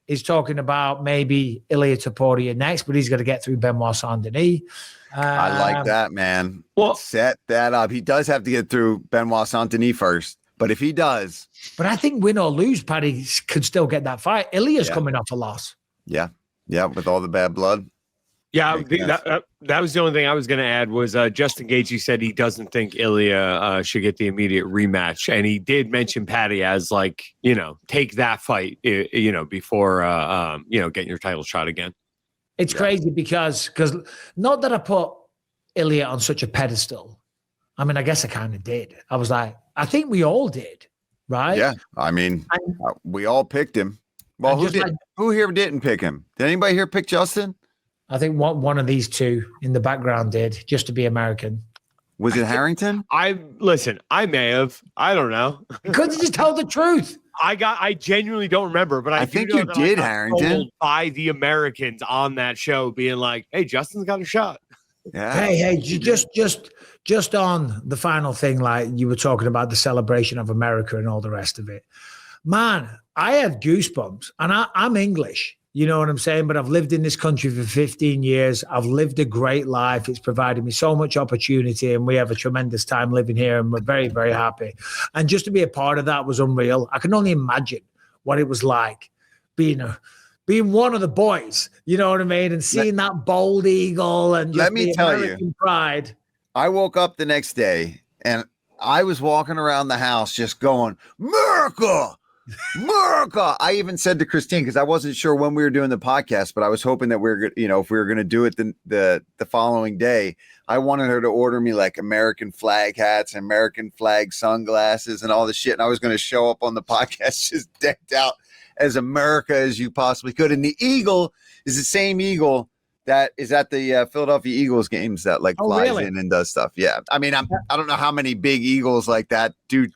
is talking about maybe Ilia Topuria next, but he's got to get through Benoit Saint-Denis. I like that, man. Well, set that up. He does have to get through Benoit Saint-Denis first, but if he does. But I think win or lose, Paddy could still get that fight. Ilia's coming off a loss. Yeah. Yeah, with all the bad blood. Yeah, that was the only thing I was going to add was Justin Gaethje said he doesn't think Ilia should get the immediate rematch. And he did mention Paddy as like, take that fight, before, getting your title shot again. It's crazy because not that I put Ilia on such a pedestal. I mean, I guess I kind of did. I was like, I think we all did, right? Yeah, I mean, we all picked him. Well, who here didn't pick him? Did anybody here pick Justin? I think one of these two in the background did, just to be American. Was it Harrington? I may have. I don't know. Couldn't you just tell the truth? I genuinely don't remember, but I think you did, Harrington. By the Americans on that show being like, hey, Justin's got a shot. Yeah. Hey, just on the final thing, like you were talking about the celebration of America and all the rest of it. Man, I have goosebumps, and I'm English. You know what I'm saying? But I've lived in this country for 15 years. I've lived a great life. It's provided me so much opportunity, and we have a tremendous time living here, and we're very, very happy. And just to be a part of that was unreal. I can only imagine what it was like being one of the boys, you know what I mean? And seeing that bold eagle and just let me tell American you, pride. I woke up the next day, and I was walking around the house just going, America! America. I even said to Christine, because I wasn't sure when we were doing the podcast, but I was hoping that if we were going to do it the following day, I wanted her to order me like American flag hats and American flag sunglasses and all this shit. And I was going to show up on the podcast just decked out as America as you possibly could. And the eagle is the same eagle that is at the Philadelphia Eagles games that flies in and does stuff. Yeah. I mean, I don't know how many big eagles like that do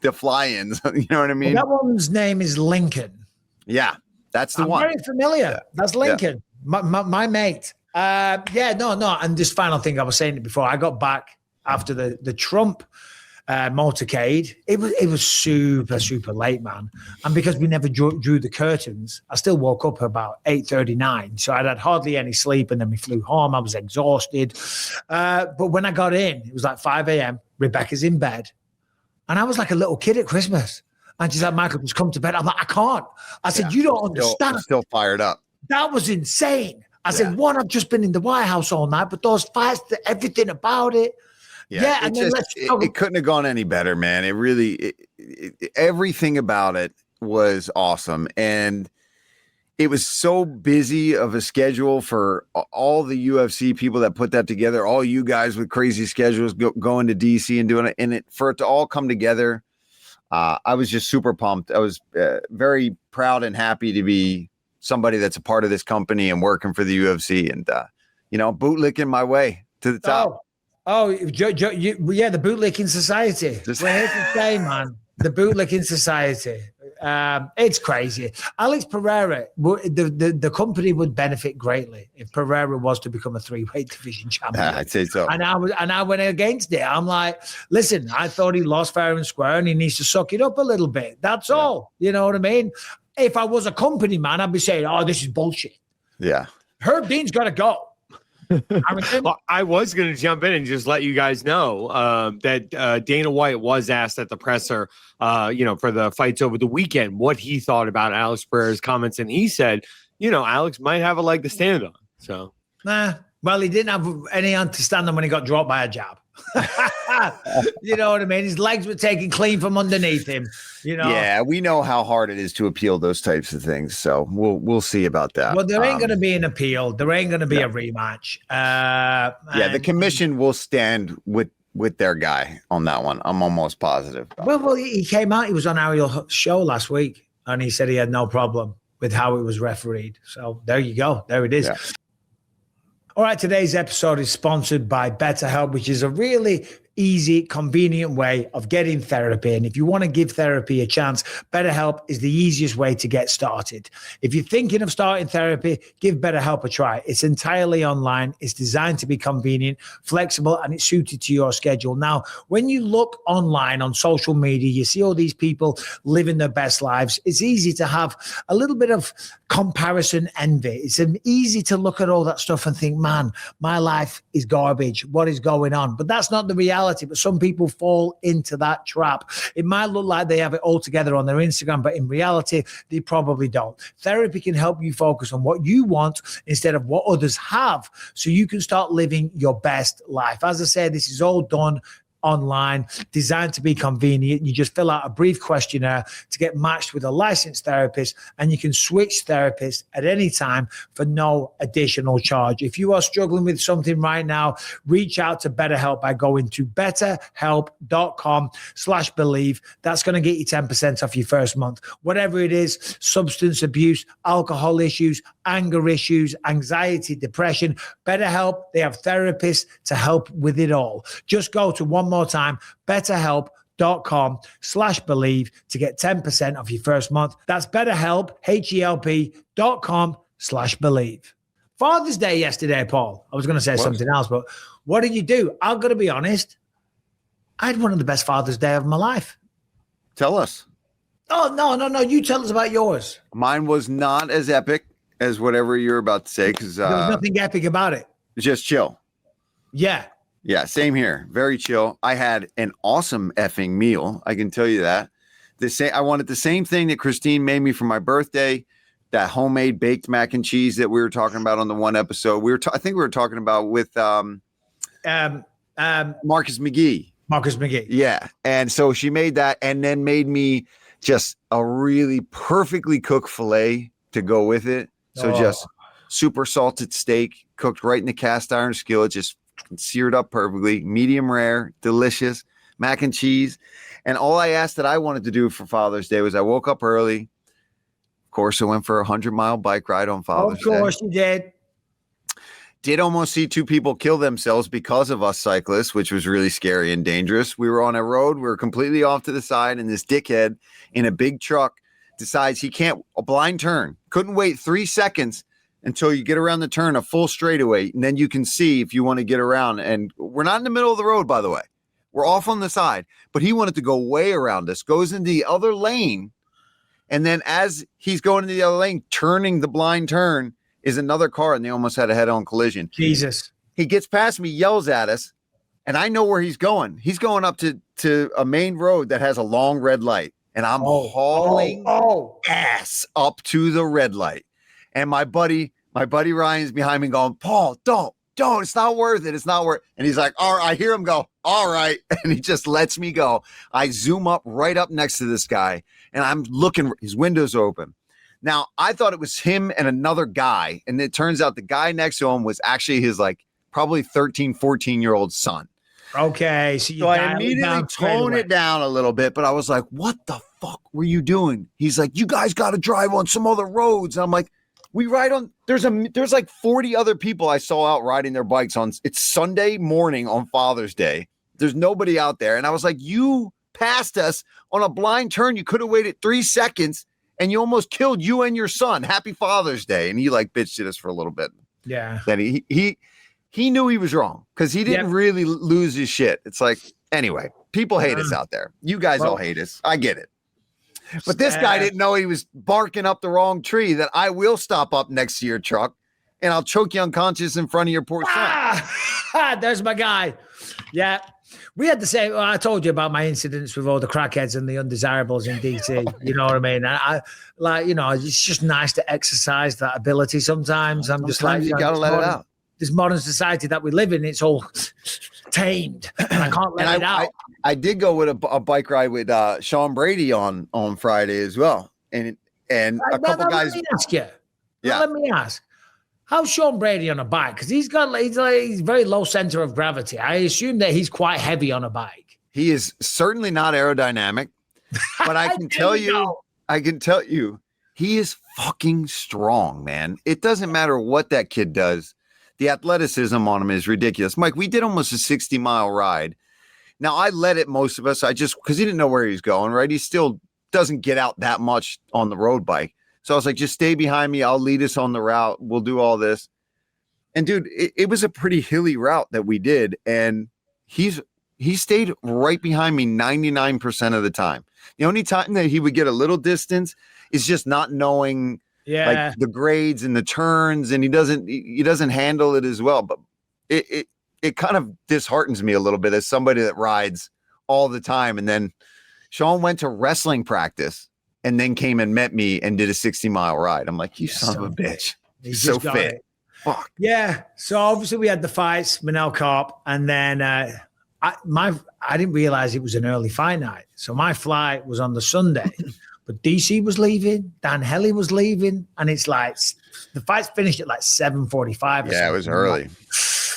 the fly-ins, you know what I mean? Well, that one's name is Lincoln. Yeah, that's the one. I'm very familiar. Yeah. That's Lincoln, my mate. No. And this final thing, I was saying it before. I got back after the Trump motorcade. It was super, super late, man. And because we never drew the curtains, I still woke up about 8:39. So I'd had hardly any sleep, and then we flew home. I was exhausted. But when I got in, it was like 5 a.m. Rebecca's in bed. And I was like a little kid at Christmas. And she's like, Michael, just come to bed. I'm like, I can't. I said, you don't understand. I'm still fired up. That was insane. I said, one, I've just been in the White House all night, but those fights, everything about it. Yeah, and then it couldn't have gone any better, man. It really, everything about it was awesome. And it was so busy of a schedule for all the UFC people that put that together, all you guys with crazy schedules going to DC and doing it. And for it to all come together, I was just super pumped. I was very proud and happy to be somebody that's a part of this company and working for the UFC and, bootlicking my way to the top. The bootlicking society. We're here to stay, man. The bootlicking society. It's crazy. Alex Pereira, the company would benefit greatly if Pereira was to become a 3-weight division champion. I'd say so. And I went against it. I'm like, listen, I thought he lost fair and square, and he needs to suck it up a little bit. That's all. You know what I mean? If I was a company man, I'd be saying, "Oh, this is bullshit." Yeah. Herb Dean's got to go. Well, I was going to jump in and just let you guys know that Dana White was asked at the presser, for the fights over the weekend, what he thought about Alex Pereira's comments. And he said, Alex might have a leg to stand on. So, well, he didn't have any on to stand on when he got dropped by a jab. You know what I mean? His legs were taken clean from underneath him. Yeah, we know how hard it is to appeal those types of things. So we'll see about that. Well, there ain't going to be an appeal. There ain't going to be a rematch. The commission will stand with their guy on that one. I'm almost positive. Well, he came out. He was on Ariel's show last week, and he said he had no problem with how it was refereed. So there you go. There it is. Yeah. All right, today's episode is sponsored by BetterHelp, which is a really easy, convenient way of getting therapy. And if you want to give therapy a chance, BetterHelp is the easiest way to get started. If you're thinking of starting therapy, give BetterHelp a try. It's entirely online. It's designed to be convenient, flexible, and it's suited to your schedule. Now, when you look online on social media, you see all these people living their best lives. It's easy to have a little bit of comparison envy. It's easy to look at all that stuff and think, man, my life is garbage. What is going on? But that's not the reality. But some people fall into that trap. It might look like they have it all together on their Instagram, but in reality, they probably don't. Therapy can help you focus on what you want instead of what others have, so you can start living your best life. As I said, this is all done online, designed to be convenient. You just fill out a brief questionnaire to get matched with a licensed therapist, and you can switch therapists at any time for no additional charge. If you are struggling with something right now, reach out to BetterHelp by going to betterhelp.com/believe. That's going to get you 10% off your first month. Whatever it is, substance abuse, alcohol issues, anger issues, anxiety, depression, BetterHelp, they have therapists to help with it all. Just go to one more time, betterhelp.com/believe to get 10% off your first month. That's BetterHelp, HELP.com/believe. Father's Day yesterday, Paul. I was going to say something else, but what did you do? I'm going to be honest. I had one of the best Father's Day of my life. Tell us. Oh, no. You tell us about yours. Mine was not as epic as whatever you're about to say, because there was nothing epic about it. Just chill. Yeah. Yeah, same here. Very chill. I had an awesome effing meal. I can tell you that. I wanted the same thing that Christine made me for my birthday, that homemade baked mac and cheese that we were talking about on the one episode. I think we were talking about with Marcus McGee. Marcus McGee. Yeah. And so she made that and then made me just a really perfectly cooked filet to go with it. So just super salted steak cooked right in the cast iron skillet, just seared up perfectly, medium rare, delicious, mac and cheese. And all I asked that I wanted to do for Father's Day was I woke up early. Of course, I went for a 100-mile bike ride on Father's Day. Of course you did. Did almost see 2 people kill themselves because of us cyclists, which was really scary and dangerous. We were on a road. We were completely off to the side, and this dickhead in a big truck decides a blind turn. Couldn't wait 3 seconds until you get around the turn, a full straightaway, and then you can see if you want to get around. And we're not in the middle of the road, by the way. We're off on the side, but he wanted to go way around us, goes into the other lane, and then as he's going into the other lane, turning the blind turn, is another car, and they almost had a head-on collision. Jesus. He gets past me, yells at us, and I know where he's going. He's going up to a main road that has a long red light, and I'm hauling ass up to the red light. And my buddy Ryan's behind me going, Paul, don't, it's not worth it. It's not worth it. And he's like, all right, I hear him go, all right. And he just lets me go. I zoom up right up next to this guy, and I'm looking, his window's open. Now, I thought it was him and another guy. And it turns out the guy next to him was actually his probably 13, 14-year-old son. Okay. So I immediately tone it down a little bit, but I was like, what the fuck were you doing? He's like, you guys got to drive on some other roads. And I'm like, we ride on, there's 40 other people I saw out riding their bikes it's Sunday morning on Father's Day. There's nobody out there. And I was like, you past us on a blind turn. You could have waited 3 seconds and you almost killed you and your son. Happy Father's Day. And he like bitched at us for a little bit. Yeah. Then he knew he was wrong because he didn't really lose his shit. It's like, anyway, people hate us out there. You guys all hate us. I get it. But this guy didn't know he was barking up the wrong tree, that I will stop up next to your truck and I'll choke you unconscious in front of your poor son. There's my guy. Yeah. We had the same. Well, I told you about my incidents with all the crackheads and the undesirables in DC. You know what I mean? I like, it's just nice to exercise that ability sometimes. I'm just like, you got to let it out. This modern society that we live in, it's all tamed, and I can't let it out. I did go with a bike ride with Sean Brady on Friday as well, and a couple guys. Let me ask you. Let me ask. How's Sean Brady on a bike? Because he's very low center of gravity. I assume that he's quite heavy on a bike. He is certainly not aerodynamic, but I can tell you, he is fucking strong, man. It doesn't matter what that kid does. The athleticism on him is ridiculous. Mike, we did almost a 60-mile ride. Now, I let it, most of us, because he didn't know where he was going, right? He still doesn't get out that much on the road bike. So I was like, just stay behind me. I'll lead us on the route. We'll do all this. And dude, it was a pretty hilly route that we did. And he stayed right behind me 99% of the time. The only time that he would get a little distance is just not knowing like the grades and the turns, and he doesn't handle it as well. But it kind of disheartens me a little bit as somebody that rides all the time. And then Sean went to wrestling practice and then came and met me and did a 60-mile ride. I'm like, you son of a bitch. He's so fit. Fuck. Yeah. So obviously we had the fights, Manel Kape, and then I didn't realize it was an early fight night. So my flight was on the Sunday. But DC was leaving, Dan Helly was leaving, and it's like the fight's finished at like 7:45. Yeah, it was early.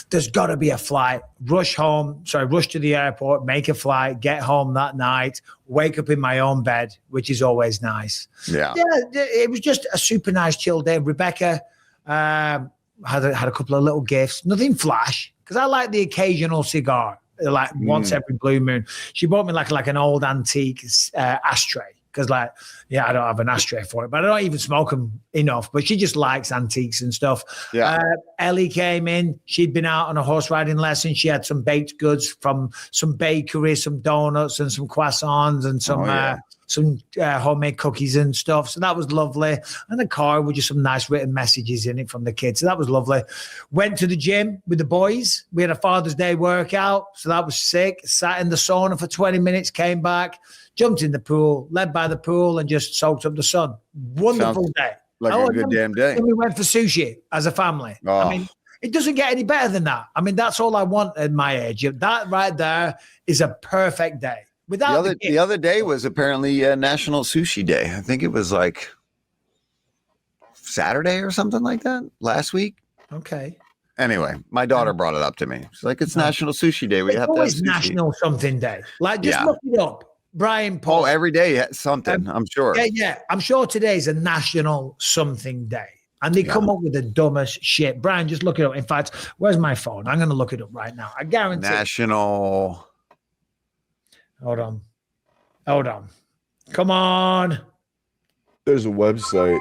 There's got to be a flight. Rush to the airport, make a flight, get home that night, wake up in my own bed, which is always nice. Yeah, it was just a super nice, chill day. Rebecca had a couple of little gifts, nothing flash, because I like the occasional cigar, like once every blue moon. She bought me like an old antique ashtray. Because, I don't have an ashtray for it, but I don't even smoke them enough. But she just likes antiques and stuff. Yeah. Ellie came in. She'd been out on a horse riding lesson. She had some baked goods from some bakery, some donuts and some croissants and some homemade cookies and stuff. So that was lovely. And the car with just some nice written messages in it from the kids. So that was lovely. Went to the gym with the boys. We had a Father's Day workout. So that was sick. Sat in the sauna for 20 minutes, came back. Jumped in the pool, led by the pool, and just soaked up the sun. Wonderful day. Like a good damn day. Then we went for sushi as a family. Oh. I mean, it doesn't get any better than that. I mean, that's all I want at my age. That right there is a perfect day. Without the other day was apparently National Sushi Day. I think it was like Saturday or something like that last week. Okay. Anyway, my daughter brought it up to me. She's like, it's National Sushi Day. We have to have sushi. National something day. Like, just look it up. Brian Paul. Oh, every day something, I'm sure. Yeah. I'm sure today's a national something day. And they come up with the dumbest shit. Brian, just look it up. In fact, where's my phone? I'm going to look it up right now. I guarantee. National. Hold on. Come on. There's a website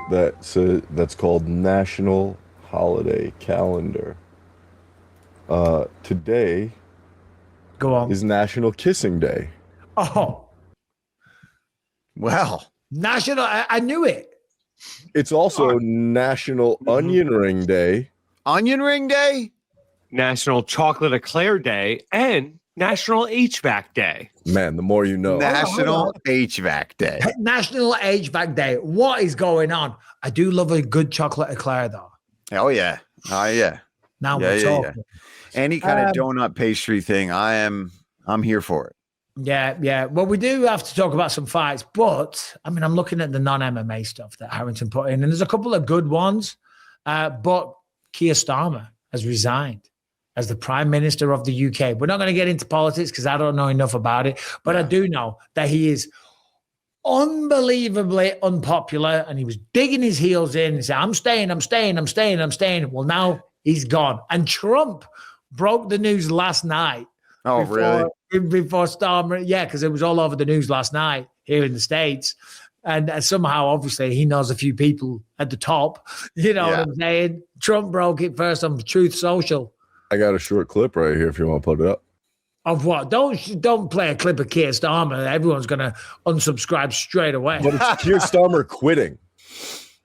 that's called National Holiday Calendar. Today is National Kissing Day. Oh. Well, National, I knew it. It's also National Onion Ring Day. Onion Ring Day? National Chocolate Eclair Day, and National HVAC Day. Man, the more you know. National HVAC Day. National HVAC Day. What is going on? I do love a good chocolate eclair, though. Oh, yeah. Now we're talking. Any kind of donut pastry thing, I'm here for it. Yeah. Well, we do have to talk about some fights, but I mean, I'm looking at the non-MMA stuff that Harrington put in, and there's a couple of good ones. But Keir Starmer has resigned as the Prime Minister of the UK. We're not going to get into politics because I don't know enough about it, but I do know that he is unbelievably unpopular, and he was digging his heels in and said, I'm staying. Well, now he's gone. And Trump broke the news last night Oh, really? Before Starmer, yeah, because it was all over the news last night here in the States. And somehow, obviously, he knows a few people at the top. You know what I'm saying? Trump broke it first on Truth Social. I got a short clip right here if you want to put it up. Of what? Don't play a clip of Keir Starmer. Everyone's going to unsubscribe straight away. But it's Keir Starmer quitting.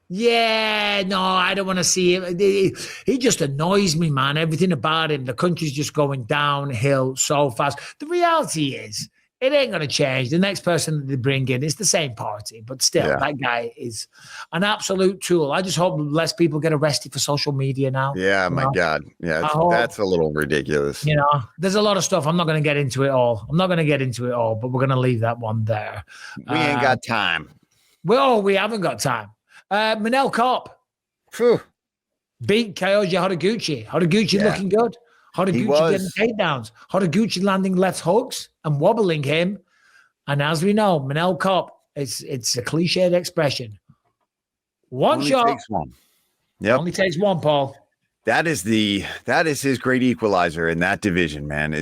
Yeah, no, I don't want to see him. He just annoys me, man. Everything about him. The country's just going downhill so fast. The reality is, it ain't going to change. The next person that they bring in is the same party, but still, that guy is an absolute tool. I just hope less people get arrested for social media now. Yeah, my God. Yeah, that's a little ridiculous. You know, there's a lot of stuff. I'm not going to get into it all. But we're going to leave that one there. We ain't got time. We haven't got time. Manel Kape beat Kyoji Horiguchi. Horiguchi looking good. Horiguchi getting takedowns. Horiguchi landing left hooks and wobbling him. And as we know, Manel Kape, it's a cliched expression. One only shot. Takes one. Yep. Only takes one, Paul. That is his great equalizer in that division, man.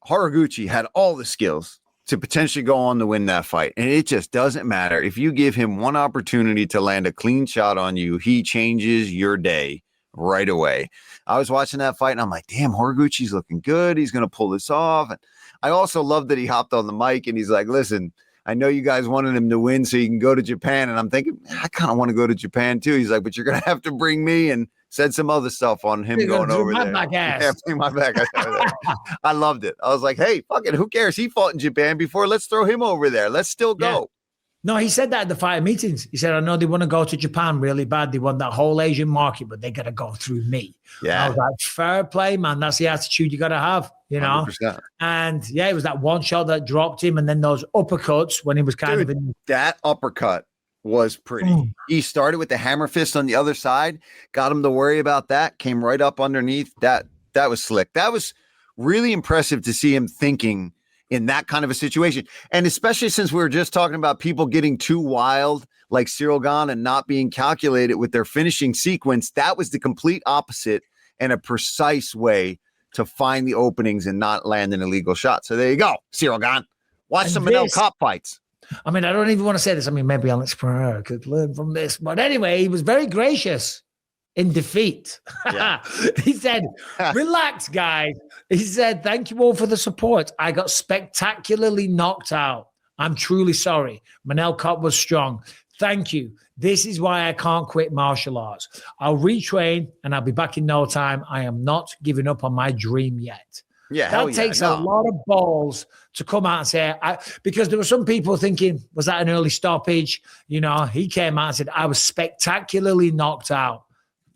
Horiguchi had all the skills to potentially go on to win that fight. And it just doesn't matter. If you give him one opportunity to land a clean shot on you, he changes your day right away. I was watching that fight and I'm like, damn, Horiguchi's looking good. He's going to pull this off. And I also love that he hopped on the mic and he's like, listen, I know you guys wanted him to win so you can go to Japan. And I'm thinking, I kind of want to go to Japan too. He's like, but you're going to have to bring me, and said some other stuff on him going over there. Yeah, my back ass. I loved it. I was like, hey, fuck it. Who cares? He fought in Japan before. Let's throw him over there. Let's still go. Yeah. No, he said that at the fight meetings. He said, I know they want to go to Japan really bad. They want that whole Asian market, but they got to go through me. Yeah. I was like, fair play, man. That's the attitude you got to have, you know? 100%. And yeah, it was that one shot that dropped him, and then those uppercuts when he was kind of in. That uppercut was pretty. He started with the hammer fist on the other side, got him to worry about that, came right up underneath. That was slick. That was really impressive to see him thinking in that kind of a situation. And especially since we were just talking about people getting too wild, like Ciryl Gane, and not being calculated with their finishing sequence, that was the complete opposite and a precise way to find the openings and not land an illegal shot. So there you go, Ciryl Gane. Watch some Manel Kape fights. I mean, I don't even want to say this. I mean, maybe Alex Pereira could learn from this. But anyway, he was very gracious in defeat. Yeah. He said, relax, guys. He said, thank you all for the support. I got spectacularly knocked out. I'm truly sorry. Manel Kape was strong. Thank you. This is why I can't quit martial arts. I'll retrain and I'll be back in no time. I am not giving up on my dream yet. Yeah, that takes a lot of balls to come out and say, because there were some people thinking, was that an early stoppage? You know, he came out and said, I was spectacularly knocked out.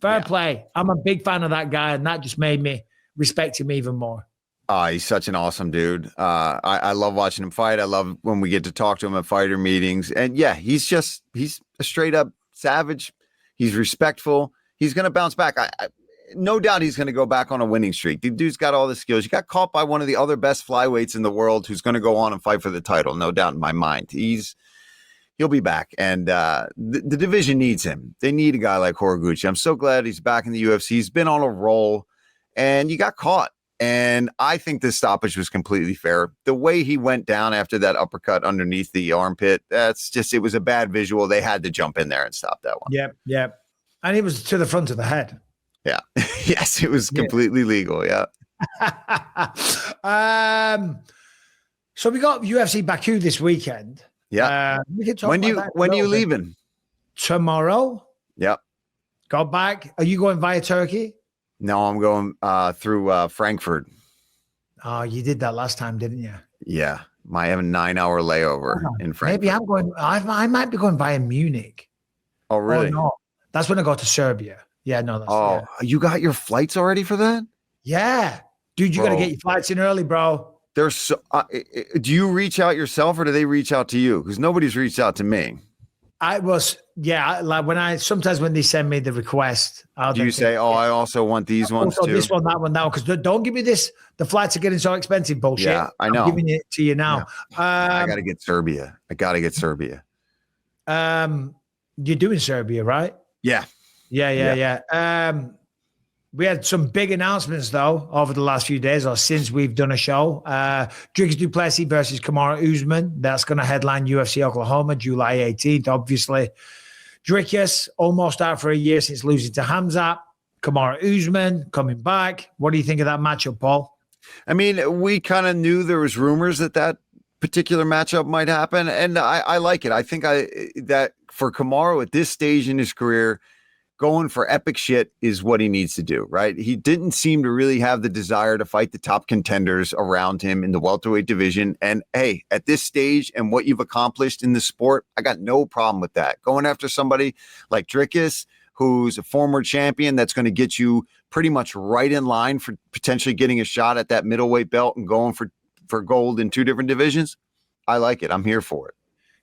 Fair play. I'm a big fan of that guy, and that just made me respect him even more. He's such an awesome dude. I love watching him fight. I love when we get to talk to him at fighter meetings. And yeah, he's a straight up savage. He's respectful. He's going to bounce back. No doubt he's going to go back on a winning streak. The dude's got all the skills. You got caught by one of the other best flyweights in the world who's going to go on and fight for the title. No doubt in my mind. He'll be back. And the division needs him. They need a guy like Horiguchi. I'm so glad he's back in the UFC. He's been on a roll, and you got caught. And I think this stoppage was completely fair. The way he went down after that uppercut underneath the armpit, it was a bad visual. They had to jump in there and stop that one. Yep. And it was to the front of the head. Yeah. Yes, it was completely legal. Yeah. So we got UFC Baku this weekend. Yeah. When are you leaving? Tomorrow. Yep. Got back. Are you going via Turkey? No, I'm going through Frankfurt. Oh, you did that last time, didn't you? Yeah. I have a 9-hour layover in Frankfurt. Maybe I'm going. I might be going via Munich. Oh, really? Oh, no. That's when I go to Serbia. Yeah, no. You got your flights already for that? Yeah. Dude, you got to get your flights in early, bro. Do you reach out yourself or do they reach out to you? Because nobody's reached out to me. Sometimes when they send me the request, do you say, I also want these ones too? This one, that one, now. Because don't give me this. The flights are getting so expensive, bullshit. Yeah, I know. I'm giving it to you now. Yeah. I got to get Serbia. You're doing Serbia, right? Yeah. Yeah. We had some big announcements, though, over the last few days or since we've done a show. Dricus du Plessis versus Kamaru Usman. That's going to headline UFC Oklahoma, July 18th. Obviously, Dricus almost out for a year since losing to Hamzat. Kamaru Usman coming back. What do you think of that matchup, Paul? I mean, we kind of knew there was rumors that particular matchup might happen, and I like it. I think that for Kamaru at this stage in his career, going for epic shit is what he needs to do, right? He didn't seem to really have the desire to fight the top contenders around him in the welterweight division. And hey, at this stage and what you've accomplished in the sport, I got no problem with that. Going after somebody like Dricus, who's a former champion, that's going to get you pretty much right in line for potentially getting a shot at that middleweight belt and going for gold in 2 different divisions. I like it. I'm here for it.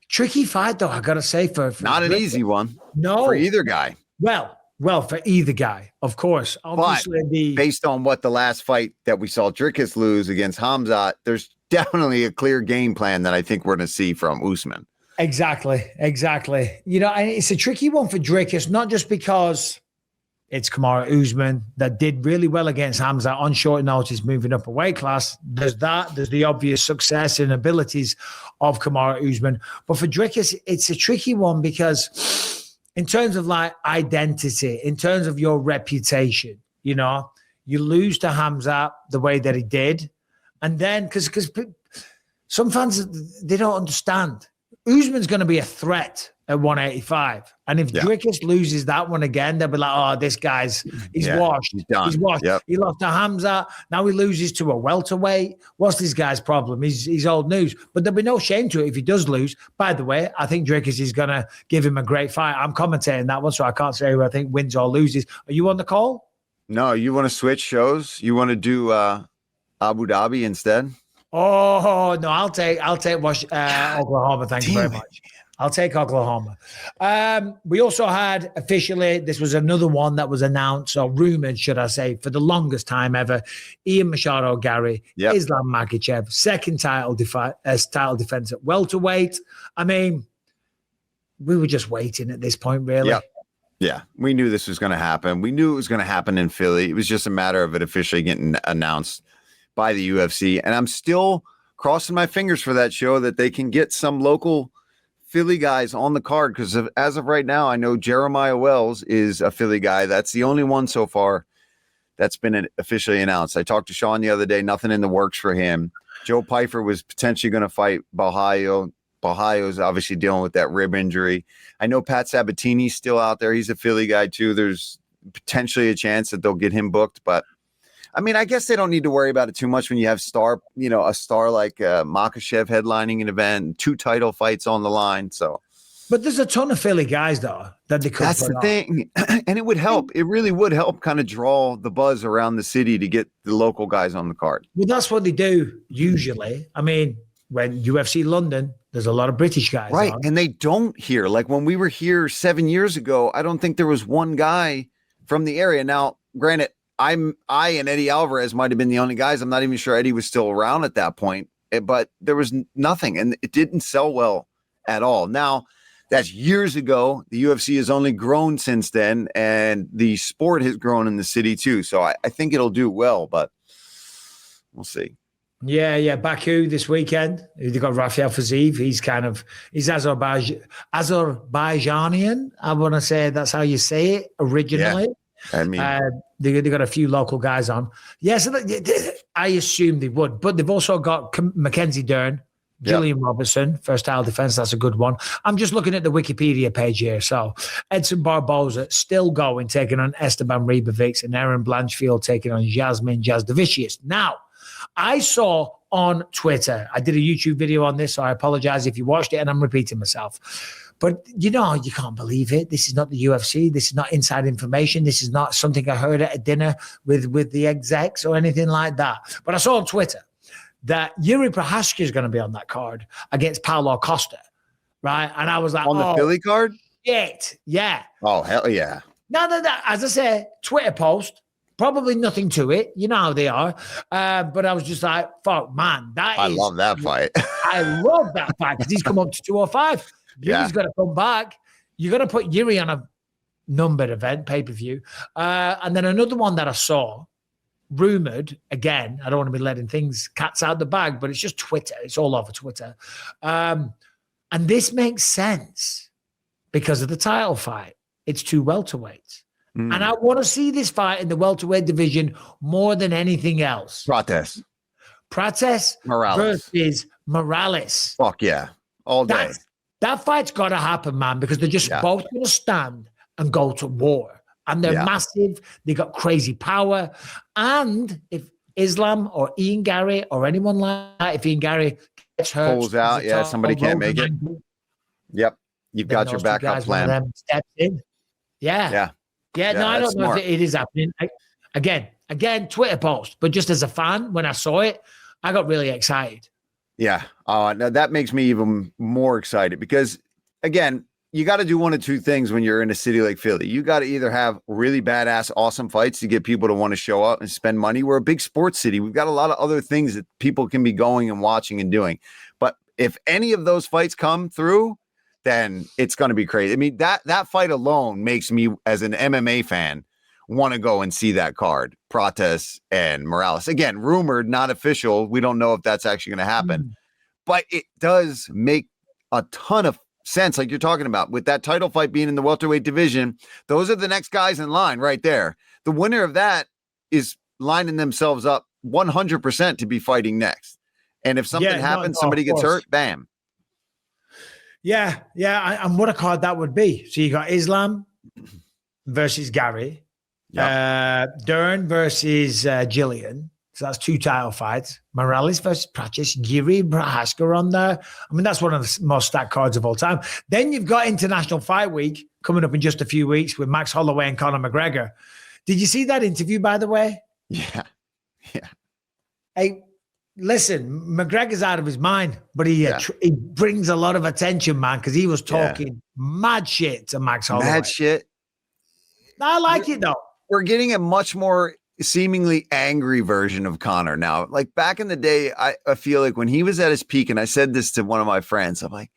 Tricky fight, though, I got to say. For not an easy one. No. For either guy. Well, for either guy, of course. Obviously, based on what the last fight that we saw Dricus lose against Hamzat, there's definitely a clear game plan that I think we're going to see from Usman. Exactly. You know, and it's a tricky one for Dricus, not just because it's Kamaru Usman that did really well against Hamzat on short notice, moving up a weight class. There's that. There's the obvious success and abilities of Kamaru Usman. But for Dricus, it's a tricky one because in terms of like identity, in terms of your reputation, you know, you lose to Hamzat the way that he did. And then, because some fans, they don't understand. Usman's going to be a threat at 185. And if Dricus loses that one again, they'll be like, oh, this guy's, he's washed. He's done. He's washed. Yep. He lost to Hamzat. Now he loses to a welterweight. What's this guy's problem? He's old news. But there'll be no shame to it if he does lose. By the way, I think Dricus is going to give him a great fight. I'm commentating that one, so I can't say who I think wins or loses. Are you on the call? No, you want to switch shows? You want to do Abu Dhabi instead? Oh, no, I'll take Oklahoma. Thank you very much. I'll take Oklahoma. We also had officially, this was another one that was announced or rumored, should I say, for the longest time ever. Ian Machado Gary, Islam Makhachev, second title defense at welterweight. I mean, we were just waiting at this point, really. Yeah, we knew this was going to happen. We knew it was going to happen in Philly. It was just a matter of it officially getting announced by the UFC. And I'm still crossing my fingers for that show that they can get some local Philly guys on the card, because as of right now, I know Jeremiah Wells is a Philly guy. That's the only one so far that's been officially announced. I talked to Sean the other day, nothing in the works for him. Joe Pyfer was potentially going to fight Bahayo. Bahayo's obviously dealing with that rib injury. I know Pat Sabatini's still out there. He's a Philly guy too. There's potentially a chance that they'll get him booked, but I mean, I guess they don't need to worry about it too much when you have a star like Makhachev headlining an event, 2 title fights on the line. So, but there's a ton of Philly guys though that they could. That's the thing, and it would help. It really would help, kind of draw the buzz around the city to get the local guys on the card. Well, that's what they do usually. I mean, when UFC London, there's a lot of British guys, right? On. And they don't here. Like when we were here 7 years ago, I don't think there was one guy from the area. Now, granted, I and Eddie Alvarez might have been the only guys. I'm not even sure Eddie was still around at that point, but there was nothing, and it didn't sell well at all. Now, that's years ago. The UFC has only grown since then, and the sport has grown in the city too. So I think it'll do well, but we'll see. Yeah. Baku this weekend. They've got Rafael Fiziev. He's Azerbaijanian. I want to say that's how you say it originally. Yeah. I mean, they got a few local guys on. Yes, I assume they would, but they've also got Mackenzie Dern, Gillian Robertson, first title defense. That's a good one. I'm just looking at the Wikipedia page here. So Edson Barboza still going, taking on Esteban Ribovics, and Aaron Blanchfield taking on Jasmine Jasdovicius. Now, I saw on Twitter, I did a YouTube video on this, so I apologize if you watched it, and I'm repeating myself. But, you can't believe it. This is not the UFC. This is not inside information. This is not something I heard at a dinner with the execs or anything like that. But I saw on Twitter that Yuri Prohaska is going to be on that card against Paulo Costa, right? And I was like, on the Philly card? Yeah. Oh, hell yeah. No, as I say, Twitter post, probably nothing to it. You know how they are. But I was just like, fuck, man. I love that fight. I love that fight because he's come up to 205. Yuri's got to come back. You're going to put Yuri on a numbered event, pay-per-view. And then another one that I saw, rumored, again, I don't want to be letting cats out the bag, but it's just Twitter. It's all over Twitter. And this makes sense because of the title fight. It's 2 welterweights. And I want to see this fight in the welterweight division more than anything else. Prates Morales versus Morales. Fuck yeah. All day. That fight's got to happen, man, because they're just both going to stand and go to war. And they're massive. They got crazy power. And if Islam or Ian Gary or anyone like that, if Ian Gary gets hurt, pulls out, somebody can't make it. Yep. You've got your backup plan. Steps in. Yeah, no, I don't know if it is happening. Again, Twitter post, but just as a fan, when I saw it, I got really excited. Yeah. Now that makes me even more excited because, again, you got to do one of two things when you're in a city like Philly. You got to either have really badass, awesome fights to get people to want to show up and spend money. We're a big sports city. We've got a lot of other things that people can be going and watching and doing. But if any of those fights come through, then it's going to be crazy. I mean, that fight alone makes me, as an MMA fan, want to go and see that card. Prates and Morales. Again, rumored, not official. We don't know if that's actually going to happen. But it does make a ton of sense, like you're talking about, with that title fight being in the welterweight division. Those are the next guys in line right there. The winner of that is lining themselves up 100% to be fighting next. And if something happens, somebody gets hurt, bam. Yeah. And what a card that would be. So you got Islam versus Gary, Dern versus Jillian. So that's 2 title fights. Morales versus Prates, Giri Brahaska on there. I mean, that's one of the most stacked cards of all time. Then you've got International Fight Week coming up in just a few weeks with Max Holloway and Conor McGregor. Did you see that interview, by the way? Yeah. Hey, listen, McGregor's out of his mind, but he brings a lot of attention, man, because he was talking mad shit to Max Holloway. Mad shit. I like it, though. We're getting a much more seemingly angry version of Conor now. Like back in the day, I feel like when he was at his peak, and I said this to one of my friends, I'm like,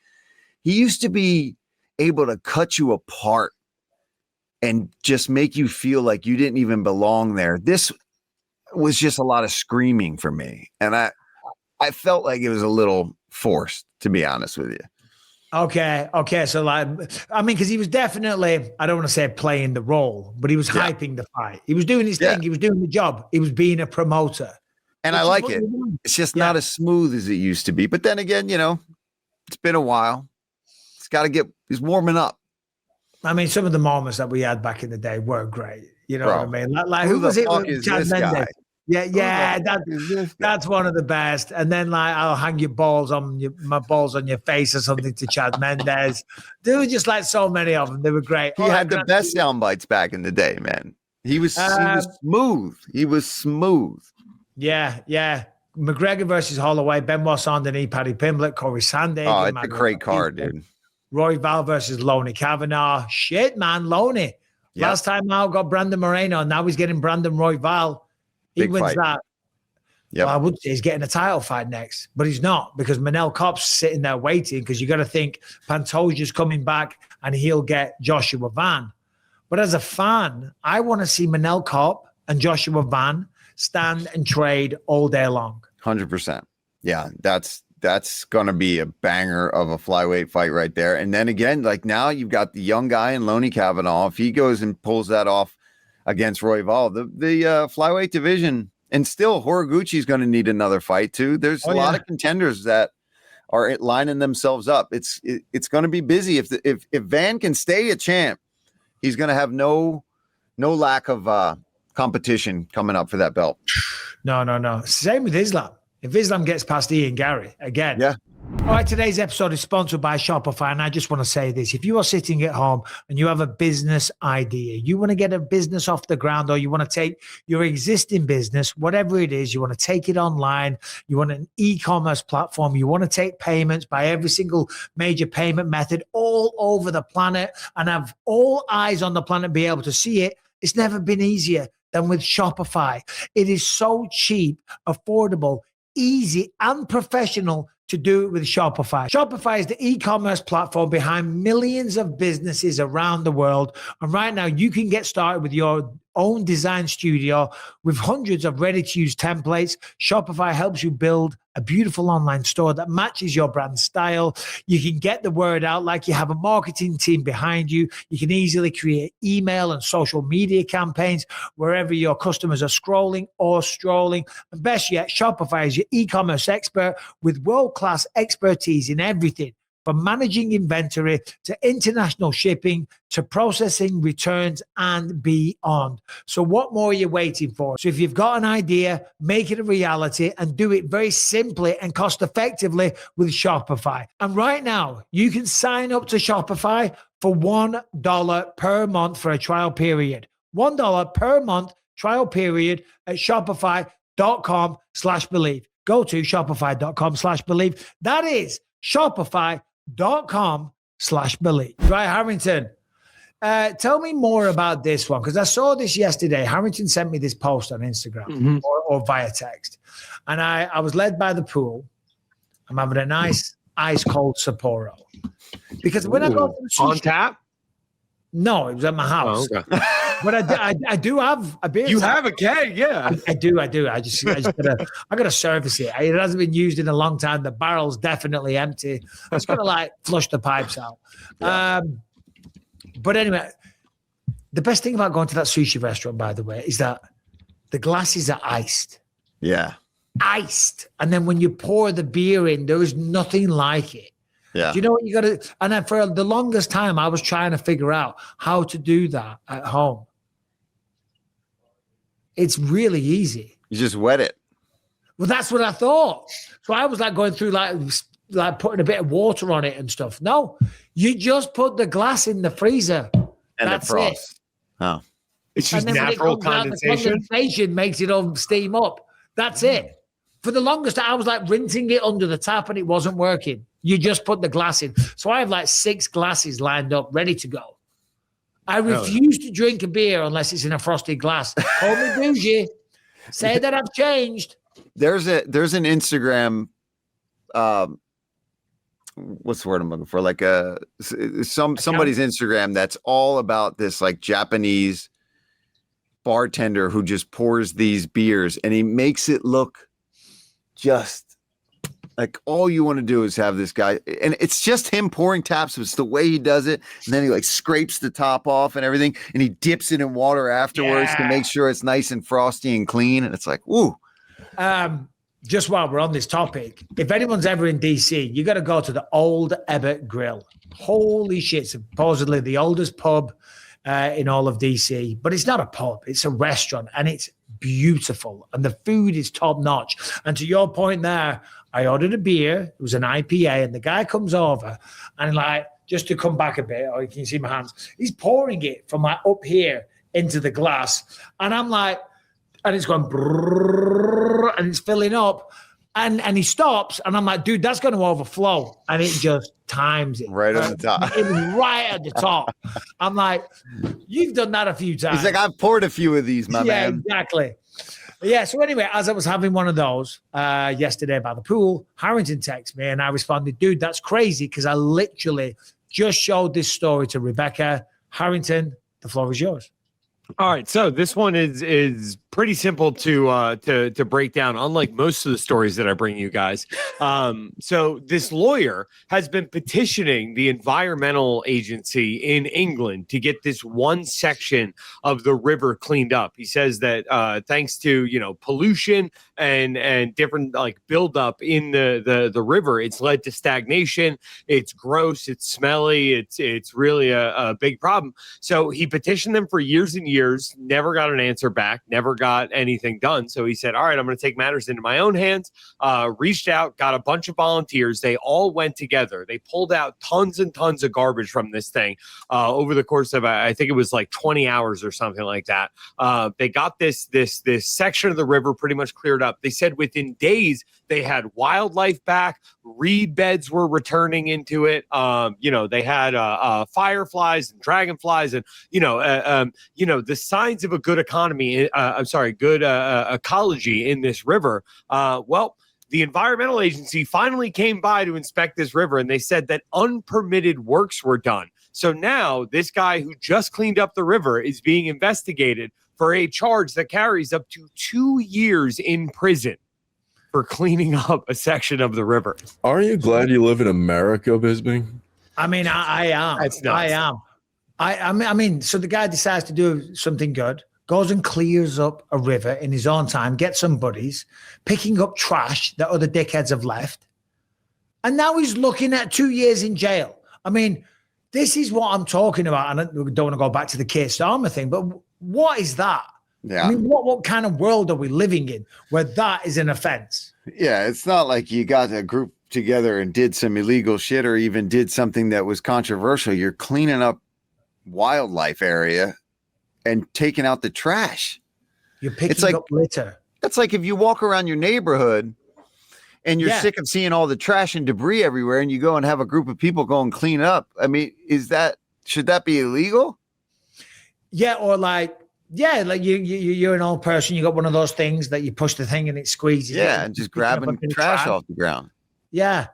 he used to be able to cut you apart and just make you feel like you didn't even belong there. This was just a lot of screaming for me. And I felt like it was a little forced, to be honest with you. Okay. So, like, I mean, because he was definitely, I don't want to say playing the role, but he was hyping the fight. He was doing his thing. He was doing the job. He was being a promoter. And I like it. It's just not as smooth as it used to be. But then again, it's been a while. He's warming up. I mean, some of the moments that we had back in the day were great. You know what I mean? Like who was it? Is Chad this Mendes. guy? Yeah, that's one of the best. And then I'll hang my balls on your face or something to Chad Mendes. There were just like so many of them. They were great. He had the best sound bites back in the day, man. He was smooth. He was smooth. Yeah. McGregor versus Holloway, Benoit Saint-Denis, Paddy Pimblett, Corey Sandhagen. Oh, it's a great card, dude. Roy Val versus Loney Kavanaugh. Shit, man, Loney. Last time out got Brandon Moreno. Now he's getting Brandon Roy Val. He Big wins fight. that. Yep. Well, I would say he's getting a title fight next, but he's not because Manel Kape's sitting there waiting because you got to think Pantoja's coming back and he'll get Joshua Van. But as a fan, I want to see Manel Kape and Joshua Van stand and trade all day long. 100%. Yeah, that's going to be a banger of a flyweight fight right there. And then again, like now you've got the young guy in Loney Kavanaugh. If he goes and pulls that off against Roy Val, the flyweight division, and still Horiguchi's going to need another fight too. There's a lot of contenders that are lining themselves up. It's going to be busy. If Van can stay a champ, he's going to have no lack of competition coming up for that belt. No. Same with Islam. If Islam gets past Ian Gary again. Yeah. All right, today's episode is sponsored by Shopify, and I just want to say this. If you are sitting at home and you have a business idea, you want to get a business off the ground, or you want to take your existing business, whatever it is, you want to take it online, you want an e-commerce platform, you want to take payments by every single major payment method all over the planet and have all eyes on the planet be able to see it, it's never been easier than with Shopify. It is so cheap, affordable, easy, and professional to do it with Shopify. Shopify is the e-commerce platform behind millions of businesses around the world. And right now you can get started with your own design studio with hundreds of ready-to-use templates. Shopify helps you build a beautiful online store that matches your brand style. You can get the word out like you have a marketing team behind you. You can easily create email and social media campaigns wherever your customers are scrolling or strolling. And best yet, Shopify is your e-commerce expert with world-class expertise in everything from managing inventory to international shipping to processing returns and beyond. So what more are you waiting for? So if you've got an idea, make it a reality and do it very simply and cost effectively with Shopify. And right now, you can sign up to Shopify for $1 per month for a trial period. $1 per month trial period at shopify.com/believe. Go to shopify.com/believe. That is shopify.com/believe. Right, Harrington, tell me more about this one, because I saw this yesterday. Harrington sent me this post on Instagram or via text, and I was led by the pool. I'm having a nice ice cold Sapporo, because when I go to the sushi, on tap. No, it was at my house. Oh, okay. But I do have a beer. You have a keg, yeah. I do. I gotta service it. It hasn't been used in a long time. The barrel's definitely empty. I just gotta flush the pipes out. Yeah. But anyway, the best thing about going to that sushi restaurant, by the way, is that the glasses are iced. Yeah. Iced. And then when you pour the beer in, there is nothing like it. Yeah. Do you know what you got to? And then for the longest time, I was trying to figure out how to do that at home. It's really easy. You just wet it. Well, that's what I thought. So I was going through like putting a bit of water on it and stuff. No, you just put the glass in the freezer. And that's the frost. it. Oh. It's just natural condensation. The condensation makes it all steam up. That's it. For the longest time, I was rinsing it under the tap and it wasn't working. You just put the glass in. So I have 6 glasses lined up, ready to go. I refuse to drink a beer unless it's in a frosted glass. Call me bougie. Say that I've changed. There's an Instagram. What's the word I'm looking for? Somebody's Instagram that's all about this Japanese bartender who just pours these beers and he makes it look just all you want to do is have this guy, and it's just him pouring taps. It's the way he does it, and then he scrapes the top off and everything, and he dips it in water afterwards to make sure it's nice and frosty and clean. And it's ooh. Just while we're on this topic, if anyone's ever in DC, you got to go to the Old Ebert Grill. Holy shit! Supposedly the oldest pub in all of DC, but it's not a pub; it's a restaurant, and it's beautiful, and the food is top notch. And to your point there, I ordered a beer. It was an IPA, and the guy comes over and just to come back a bit, or you can see my hands, he's pouring it from up here into the glass. And I'm and it's going brrrr, and it's filling up. And he stops, and I'm dude, that's going to overflow. And it just times it. Right on the top. It was right at the top. I'm you've done that a few times. He's I've poured a few of these, my man. Yeah, exactly. Yeah, so anyway, as I was having one of those yesterday by the pool, Harrington texted me and I responded, dude, that's crazy, because I literally just showed this story to Rebecca. Harrington, the floor is yours. All right, so this one is pretty simple to break down, unlike most of the stories that I bring you guys. So this lawyer has been petitioning the environmental agency in England to get this one section of the river cleaned up. He says that thanks to pollution and different buildup in the river, it's led to stagnation. It's gross. It's smelly. It's really a big problem. So he petitioned them for years and years, never got an answer back, never got anything done. So he said, all right, I'm going to take matters into my own hands, reached out, got a bunch of volunteers. They all went together. They pulled out tons and tons of garbage from this thing over the course of, I think it was 20 hours or something like that. They got this section of the river pretty much cleared up. They said within days, they had wildlife back, reed beds were returning into it. They had fireflies and dragonflies and, the signs of a good economy. Good ecology in this river. the environmental agency finally came by to inspect this river, and they said that unpermitted works were done. So now this guy who just cleaned up the river is being investigated for a charge that carries up to 2 years in prison for cleaning up a section of the river. Aren't you glad you live in America, Bisping? I mean, I am. I am. I mean, so the guy decides to do something good, goes and clears up a river in his own time, gets some buddies, picking up trash that other dickheads have left. And now he's looking at 2 years in jail. I mean, this is what I'm talking about. And I don't want to go back to the Keir Starmer thing, but what is that? Yeah. I mean, what kind of world are we living in where that is an offense? Yeah, it's not like you got a group together and did some illegal shit or even did something that was controversial. You're cleaning up wildlife area and taking out the trash. You're picking up litter. That's like if you walk around your neighborhood and you're sick of seeing all the trash and debris everywhere and you go and have a group of people go and clean up. I mean, should that be illegal? Yeah, or like you're an old person. You got one of those things that you push the thing and it squeezes. Yeah, and just grabbing trash off the ground. Yeah.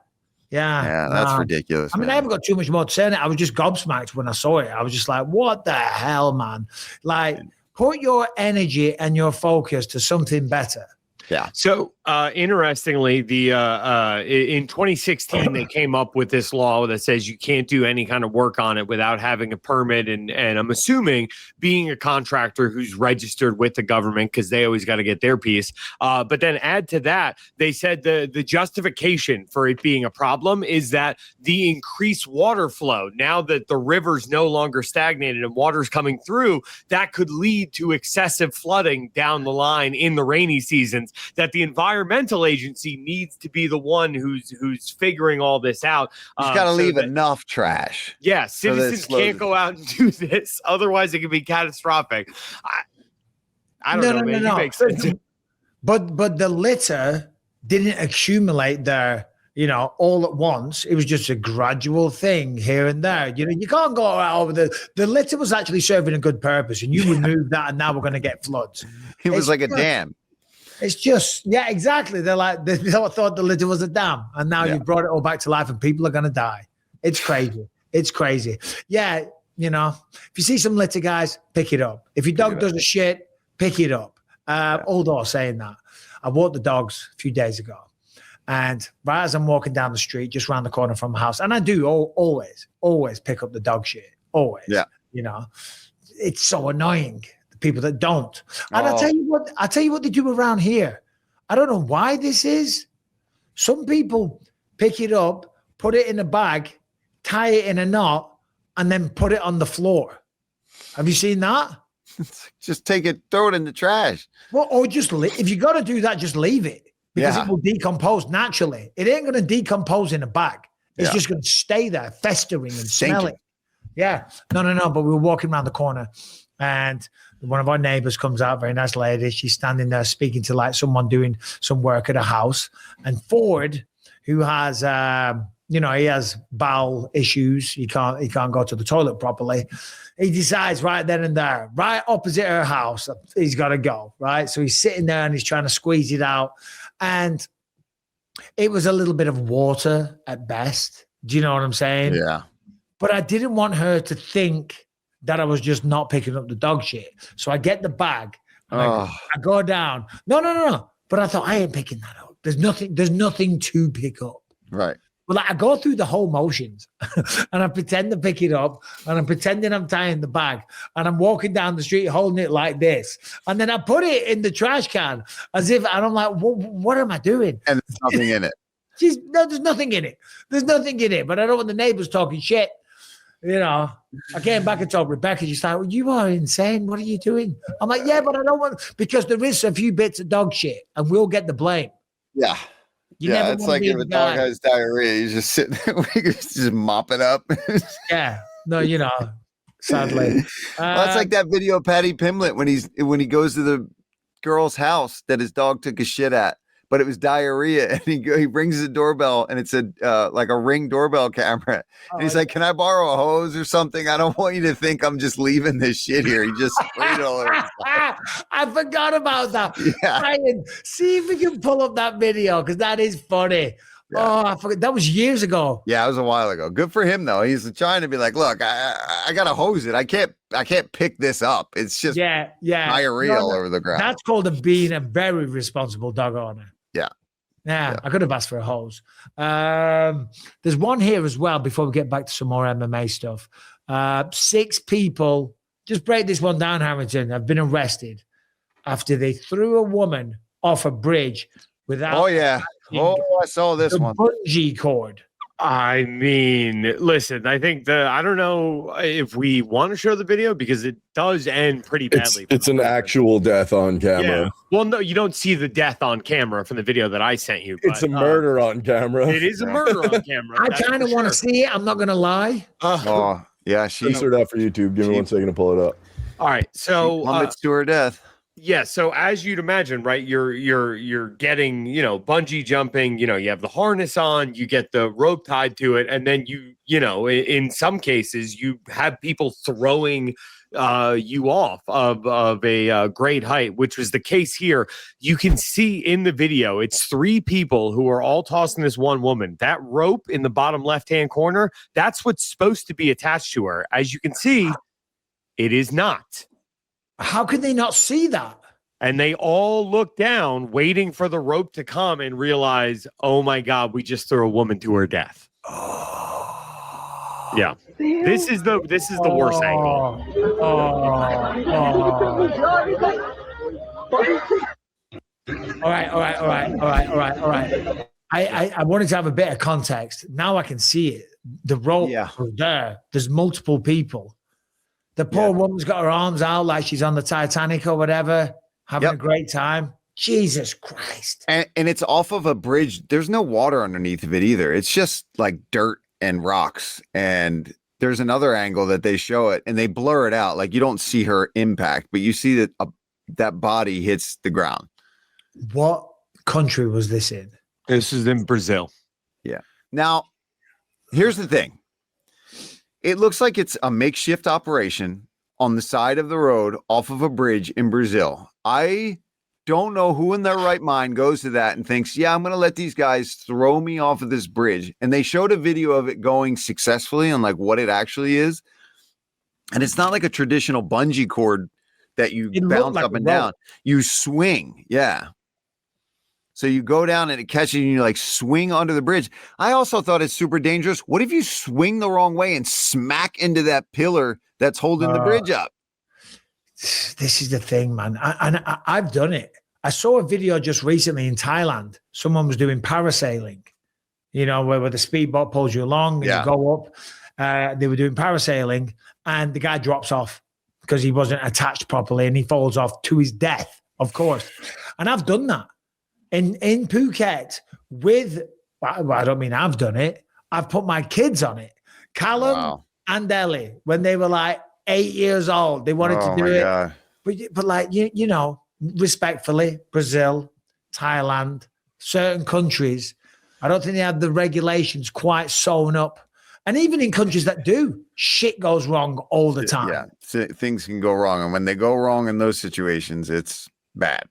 That's ridiculous. I mean, I haven't got too much more to say on it. I was just gobsmacked when I saw it. I was just like, what the hell, man? Like, put your energy and your focus to something better. Yeah. So interestingly, in 2016 they came up with this law that says you can't do any kind of work on it without having a permit, and I'm assuming being a contractor who's registered with the government because they always got to get their piece. But then add to that, they said the justification for it being a problem is that the increased water flow, now that the river's no longer stagnated and water's coming through, that could lead to excessive flooding down the line in the rainy seasons. That the environmental agency needs to be the one who's figuring all this out. You got to leave enough trash. Yeah, citizens can't go out and do this. Otherwise, it could be catastrophic. I don't know, man. No. Makes sense. But the litter didn't accumulate there, all at once. It was just a gradual thing here and there. You can't go over the litter was actually serving a good purpose, and you remove that, and now we're going to get floods. It was like a dam. It's just, yeah, exactly. They're like, they thought the litter was a dam, and now you brought it all back to life, and people are going to die. It's crazy. It's crazy. Yeah, if you see some litter, guys, pick it up. If your dog does a shit, pick it up. Although saying that, I walked the dogs a few days ago, and right as I'm walking down the street, just around the corner from my house, and I do always pick up the dog shit. Always. Yeah. It's so annoying. People that don't. And I'll tell you what they do around here. I don't know why this is. Some people pick it up, put it in a bag, tie it in a knot, and then put it on the floor. Have you seen that? Just take it, throw it in the trash. Well, or just if you got to do that, just leave it because it will decompose naturally. It ain't going to decompose in a bag. It's just going to stay there, festering and smelling. Yeah. No. But we were walking around the corner, and one of our neighbors comes out, very nice lady. She's standing there speaking to like someone doing some work at a house. And Ford, who has, he has bowel issues. He can't go to the toilet properly. He decides right then and there, right opposite her house, he's got to go, right? So he's sitting there and he's trying to squeeze it out. And it was a little bit of water at best. Do you know what I'm saying? Yeah. But I didn't want her to think that I was just not picking up the dog shit. So I get the bag and I go down. No. But I thought, I ain't picking that up. There's nothing to pick up. Right. Well, I go through the whole motions and I pretend to pick it up and I'm pretending I'm tying the bag and I'm walking down the street holding it like this. And then I put it in the trash can and I'm like, what am I doing? And there's nothing in it. There's nothing in it. There's nothing in it. But I don't want the neighbors talking shit. I came back and told Rebecca, she's like, well, you are insane. What are you doing? I'm like, yeah, but I don't want, because there is a few bits of dog shit and we'll get the blame. Yeah. It's like if a dog has diarrhea, he's just sitting there, just mop it up. Yeah. No, sadly. That's like that video of Patty Pimlet when he goes to the girl's house that his dog took a shit at. but it was diarrhea. And he brings the doorbell and it said like a Ring doorbell camera. And he's like, can I borrow a hose or something? I don't want you to think I'm just leaving this shit here. He just sprayed it all over his life. I forgot about that. Yeah. Ryan, see if we can pull up that video because that is funny. Yeah. Oh, I forgot. That was years ago. Yeah, it was a while ago. Good for him though. He's trying to be like, look, I gotta hose it. I can't pick this up. It's just diarrhea all over the ground. That's called being a very responsible dog owner. Yeah, I could have asked for a hose. There's one here as well before we get back to some more MMA stuff. 6 people, just break this one down, Harrington, have been arrested after they threw a woman off a bridge without. Oh, yeah. Oh, I saw this one. Bungee cord. I mean, listen, I think I don't know if we want to show the video because it does end pretty badly. It's an actual death on camera. Yeah. Well, no, you don't see the death on camera from the video that I sent you. But, it's a murder on camera. It is a murder on camera. I kind of want to see it. I'm not going to lie. Oh, yeah. Insert that for YouTube. Give me 1 second to pull it up. All right. So plummets to her death. Yeah, so as you'd imagine, right, you're getting, bungee jumping, you have the harness on, you get the rope tied to it, and then in some cases you have people throwing you off of a great height, which was the case here. You can see in the video, it's 3 people who are all tossing this one woman. That rope in the bottom left-hand corner, that's what's supposed to be attached to her. As you can see, it is not. How could they not see that? And they all look down, waiting for the rope to come and realize, oh my God, we just threw a woman to her death. Yeah. This is the worst angle. All right. I wanted to have a bit of context. Now I can see it. The rope was there. There's multiple people. The poor woman's got her arms out like she's on the Titanic or whatever, having a great time. Jesus Christ. And it's off of a bridge. There's no water underneath of it either. It's just like dirt and rocks. And there's another angle that they show it and they blur it out. Like you don't see her impact, but you see that that body hits the ground. What country was this in? This is in Brazil. Yeah. Now, here's the thing. It looks like it's a makeshift operation on the side of the road off of a bridge in Brazil. I don't know who in their right mind goes to that and thinks, yeah, I'm going to let these guys throw me off of this bridge. And they showed a video of it going successfully and like what it actually is. And it's not like a traditional bungee cord that you bounce up and down. You swing. Yeah. So you go down and it catches you and you like swing under the bridge. I also thought it's super dangerous. What if you swing the wrong way and smack into that pillar that's holding the bridge up? This is the thing, man. I've done it. I saw a video just recently in Thailand. Someone was doing parasailing, where the speedboat pulls you along and you go up. They were doing parasailing and the guy drops off because he wasn't attached properly and he falls off to his death, of course. And I've done that. In Phuket I don't mean I've done it. I've put my kids on it. Callum and Ellie, when they were like 8 years old, they wanted to do it. God. But like, respectfully, Brazil, Thailand, certain countries, I don't think they had the regulations quite sewn up. And even in countries that do, shit goes wrong all the time. Yeah, things can go wrong. And when they go wrong in those situations, it's bad.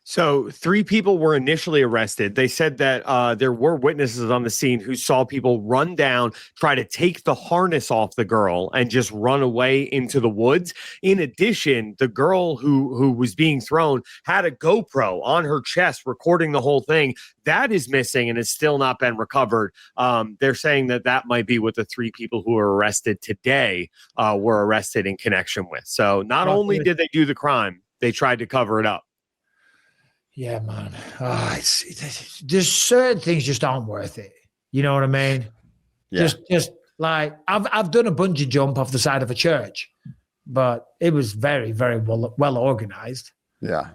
So 3 people were initially arrested. They said that there were witnesses on the scene who saw people run down, try to take the harness off the girl and just run away into the woods. In addition, the girl who was being thrown had a GoPro on her chest recording the whole thing. That is missing and has still not been recovered. They're saying that might be what the 3 people who were arrested today were arrested in connection with. So not only did they do the crime, they tried to cover it up. Yeah, man. There's certain things just aren't worth it. You know what I mean? Yeah. Just like I've done a bungee jump off the side of a church, but it was very, very well organized. Yeah.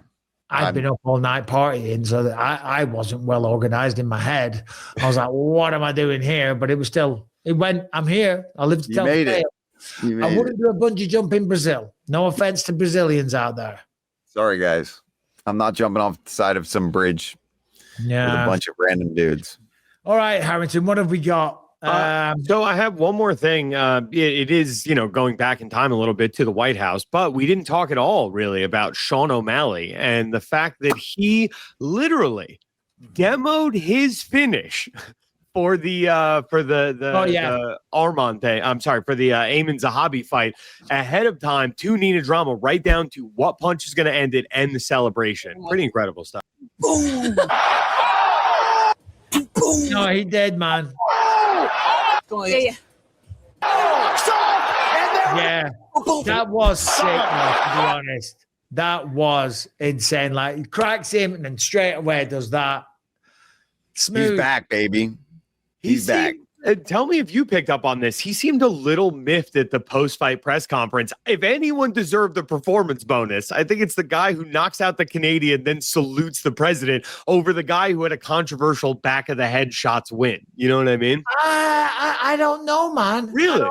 I'd been up all night partying, so that I wasn't well organized in my head. I was like, what am I doing here? But it was still, I'm here. I live to tell the tale. I wouldn't do a bungee jump in Brazil. No offense to Brazilians out there. Sorry, guys. I'm not jumping off the side of some bridge. with a bunch of random dudes. All right, Harrington, what have we got? So I have one more thing. It is, going back in time a little bit to the White House, but we didn't talk at all really about Sean O'Malley and the fact that he literally demoed his finish for the Arman thing. I'm sorry, for the Amin Zahabi fight ahead of time to Nina Drama, right down to what punch is going to end it and the celebration. Pretty incredible stuff. Boom. No, he did, man. Yeah. That was sick, man, to be honest. That was insane. Like, he cracks him and then straight away does that. Smooth. He's back, baby. He's back. Tell me if you picked up on this. He seemed a little miffed at the post-fight press conference. If anyone deserved the performance bonus, I think it's the guy who knocks out the Canadian, then salutes the president over the guy who had a controversial back of the head shots win. You know what I mean? I don't know, man. Really?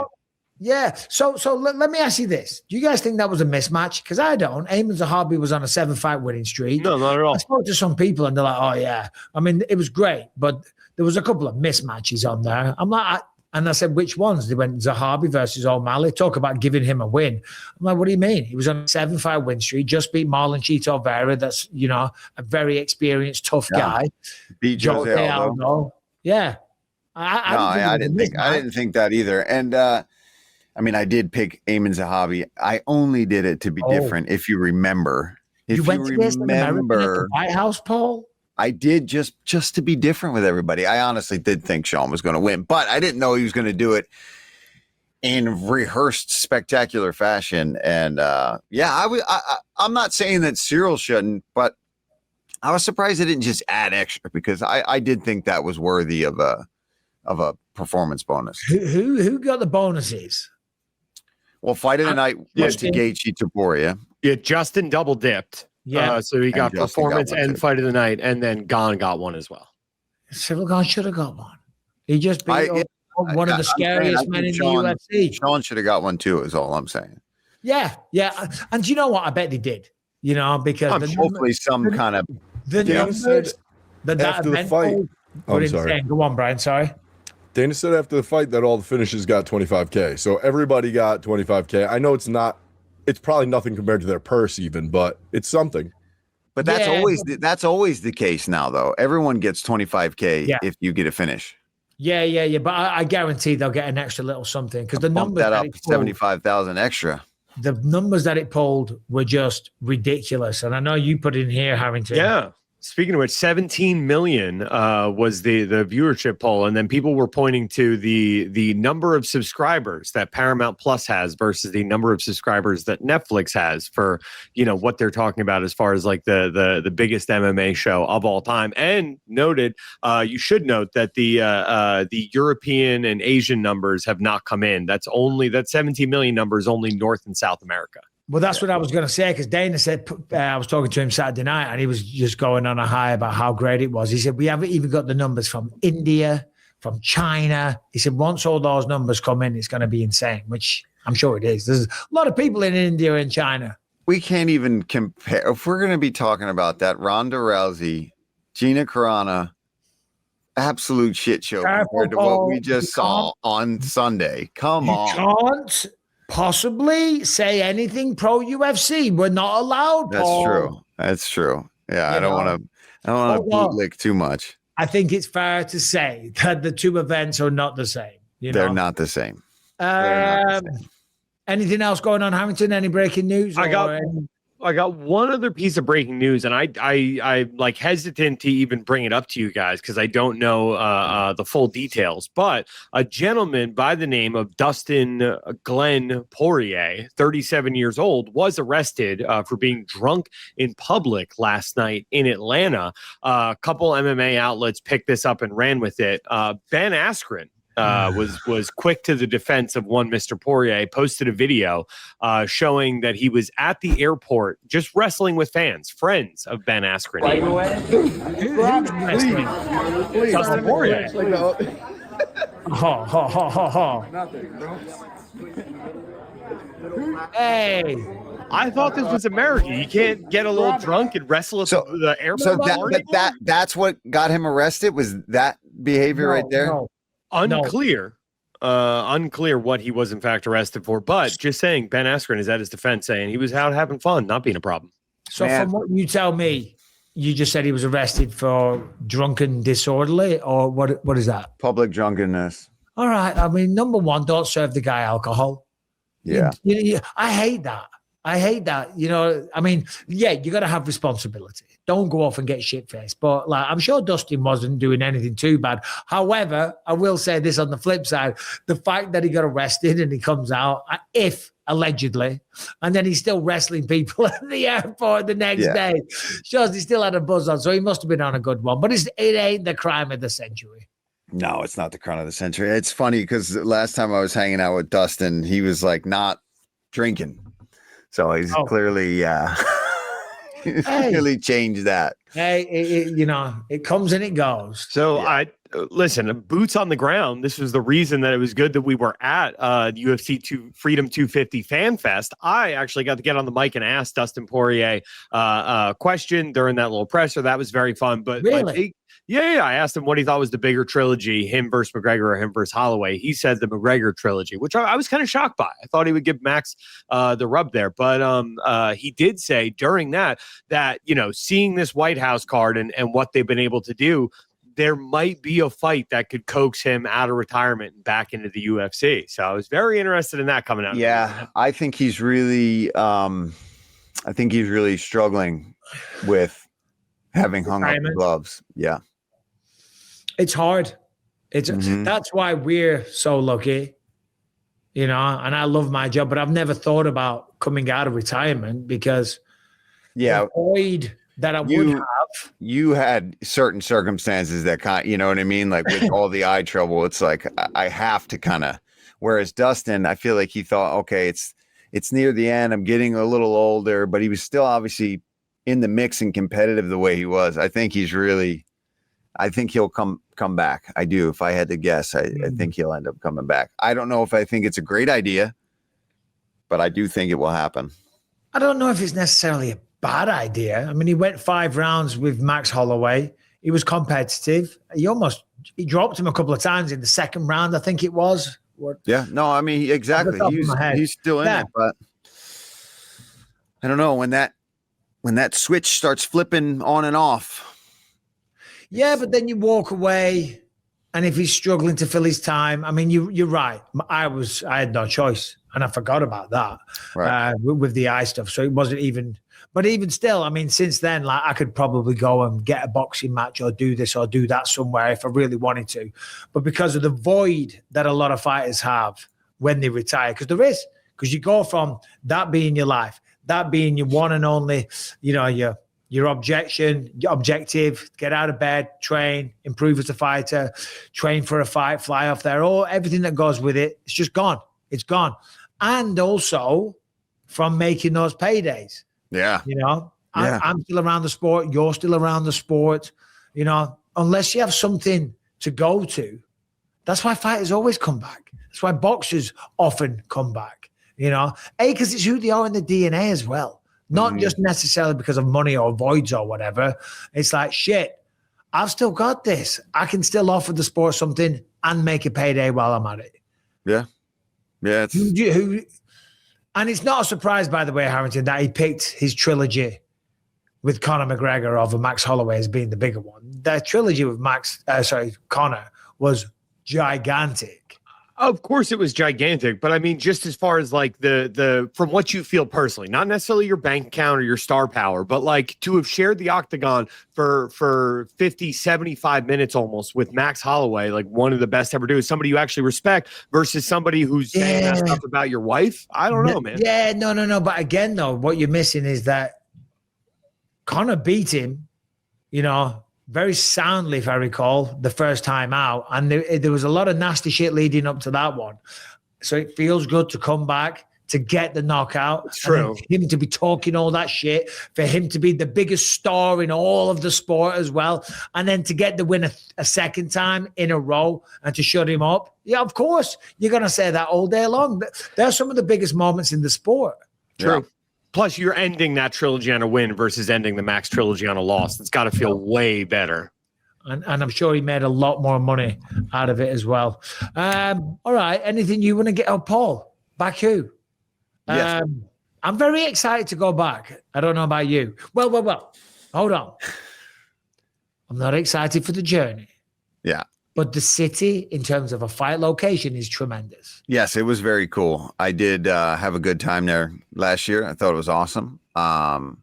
Yeah. So let me ask you this. Do you guys think that was a mismatch? Because I don't. Amin Zahabi was on a 7-fight winning streak. No, not at all. I spoke to some people and they're like, oh, yeah. I mean, it was great, but there was a couple of mismatches on there. I'm like, and I said, which ones? They went Zahabi versus O'Malley. Talk about giving him a win. I'm like, what do you mean? He was on a 7-fight win streak, just beat Marlon Chito Vera. That's, a very experienced, tough guy. Beat Jose Aldo. Yeah. I didn't think that either. And I did pick Amin Zahabi. I only did it to be different. If you remember, you remember the White House, Paul. I did just to be different with everybody. I honestly did think Sean was going to win, but I didn't know he was going to do it in rehearsed spectacular fashion. And I'm not saying that Ciryl shouldn't, but I was surprised they didn't just add extra because I did think that was worthy of a performance bonus. Who got the bonuses? Well, fight of the night went to Gaethje Topuria. Yeah, Justin double dipped. Yeah, so he got performance and fight of the night, and then Gane got one as well. Ciryl Gane should have got one. He just beat one of the scariest men in the UFC. Sean should have got one too, is all I'm saying. Yeah. And you know what? I bet they did. Because hopefully some kind of the numbers that after the fight. I'm sorry. Go on, Brian. Sorry. Dana said after the fight that all the finishes got 25K. So everybody got 25K. I know it's probably nothing compared to their purse even, but it's something. But that's always the case now, though. Everyone gets 25K if you get a finish. Yeah. But I guarantee they'll get an extra little something because the numbers that up 75,000 extra. The numbers that it pulled were just ridiculous, and I know you put in here, Harrington. Yeah. Speaking of which, 17 million was the viewership poll, and then people were pointing to the number of subscribers that Paramount Plus has versus the number of subscribers that Netflix has for what they're talking about as far as like the biggest MMA show of all time. And noted, you should note that the European and Asian numbers have not come in. That 17 million number is only North and South America. Well, that's what I was going to say because Dana said, I was talking to him Saturday night and he was just going on a high about how great it was. He said, we haven't even got the numbers from India, from China. He said, once all those numbers come in, it's going to be insane, which I'm sure it is. There's a lot of people in India and China. We can't even compare. If we're going to be talking about that, Ronda Rousey, Gina Carano, absolute shit show compared to what we just saw on Sunday. Come on. You can't possibly say anything pro UFC. We're not allowed. That's true. Yeah, I don't want to bootlick too much. I think it's fair to say that the two events are not the same. They're not the same. Anything else going on, Harrington? Any breaking news? I got one other piece of breaking news, and I like hesitant to even bring it up to you guys because I don't know the full details. But a gentleman by the name of Dustin Poirier, 37 years old, was arrested for being drunk in public last night in Atlanta. A couple MMA outlets picked this up and ran with it. Ben Askren was quick to the defense of one Mr. Poirier, posted a video showing that he was at the airport just wrestling with friends of Ben Askren. Please. Dustin Poirier. Hey, I thought this was America. You can't get a little drunk and wrestle at the airport. So that's what got him arrested, was that behavior right there? No. Unclear. Unclear what he was in fact arrested for, but just saying, Ben Askren is at his defense saying he was out having fun, not being a problem. So from what you tell me, you just said he was arrested for drunken disorderly, or what is that? Public drunkenness. All right. I mean, number one, don't serve the guy alcohol. Yeah. I hate that. I mean, yeah, you got to have responsibility. Don't go off and get shit-faced. But like, I'm sure Dustin wasn't doing anything too bad. However, I will say this on the flip side, the fact that he got arrested and he comes out, if allegedly, and then he's still wrestling people at the airport the next day, shows he still had a buzz on. So he must have been on a good one. But it ain't the crime of the century. No, it's not the crime of the century. It's funny because last time I was hanging out with Dustin, he was like not drinking. So he's clearly, really changed that. Hey, it comes and it goes. So listen, boots on the ground. This was the reason that it was good that we were at UFC Freedom 250 Fan Fest. I actually got to get on the mic and ask Dustin Poirier a question during that little presser. That was very fun. But really? I asked him what he thought was the bigger trilogy, him versus McGregor or him versus Holloway. He said the McGregor trilogy, which I was kind of shocked by. I thought he would give Max the rub there. But he did say during that, seeing this White House card and what they've been able to do, there might be a fight that could coax him out of retirement and back into the UFC. So I was very interested in that coming out. Yeah, I think he's really struggling with having hung up the gloves. Yeah. It's hard. That's why we're so lucky, and I love my job, but I've never thought about coming out of retirement because the void that I would have. You had certain circumstances that you know what I mean? Like with all the eye trouble, it's like I have to whereas Dustin, I feel like he thought, okay, it's near the end. I'm getting a little older, but he was still obviously in the mix and competitive the way he was. I think he'll come back. I do. If I had to guess, I think he'll end up coming back. I don't know if I think it's a great idea, but I do think it will happen. I don't know if it's necessarily a bad idea. I mean, he went 5 rounds with Max Holloway. He was competitive. He dropped him a couple of times in the second round, I think it was. Yeah, no, I mean, exactly. He's still in it, but I don't know when that switch starts flipping on and off. Yeah, but then you walk away, and if he's struggling to fill his time, I mean, you're right. I had no choice, and I forgot about that with the eye stuff. So it wasn't even. But even still, I mean, since then, like I could probably go and get a boxing match or do this or do that somewhere if I really wanted to. But because of the void that a lot of fighters have when they retire, because you go from that being your life, that being your one and only, your objective, get out of bed, train, improve as a fighter, train for a fight, fly off there, everything that goes with it, it's just gone. It's gone. And also from making those paydays. Yeah. I'm still around the sport. You're still around the sport. Unless you have something to go to, that's why fighters always come back. That's why boxers often come back, because it's who they are in the DNA as well. Not just necessarily because of money or voids or whatever. It's like, shit, I've still got this. I can still offer the sport something and make a payday while I'm at it. Yeah. Yeah. And it's not a surprise, by the way, Harrington, that he picked his trilogy with Conor McGregor over Max Holloway as being the bigger one. The trilogy with Conor was gigantic. Of course it was gigantic, but I mean, just as far as like the from what you feel personally, not necessarily your bank account or your star power, but like to have shared the octagon for 50, 75 minutes almost with Max Holloway, like one of the best ever do, is somebody you actually respect versus somebody who's saying that stuff about your wife. I don't know, man. Yeah, no. But again, though, what you're missing is that Conor beat him, very soundly, if I recall, the first time out. And there was a lot of nasty shit leading up to that one. So it feels good to come back, to get the knockout. It's true. Him to be talking all that shit, for him to be the biggest star in all of the sport as well. And then to get the win a second time in a row and to shut him up. Yeah, of course. You're going to say that all day long. They're some of the biggest moments in the sport. True. Plus, you're ending that trilogy on a win versus ending the Max trilogy on a loss. It's got to feel way better. And I'm sure he made a lot more money out of it as well. All right. Anything you want to get? Oh, Paul, Baku. Yes. I'm very excited to go back. I don't know about you. Well. Hold on. I'm not excited for the journey. Yeah. But the city, in terms of a fight location, is tremendous. Yes, it was very cool. I did have a good time there last year. I thought it was awesome. I'm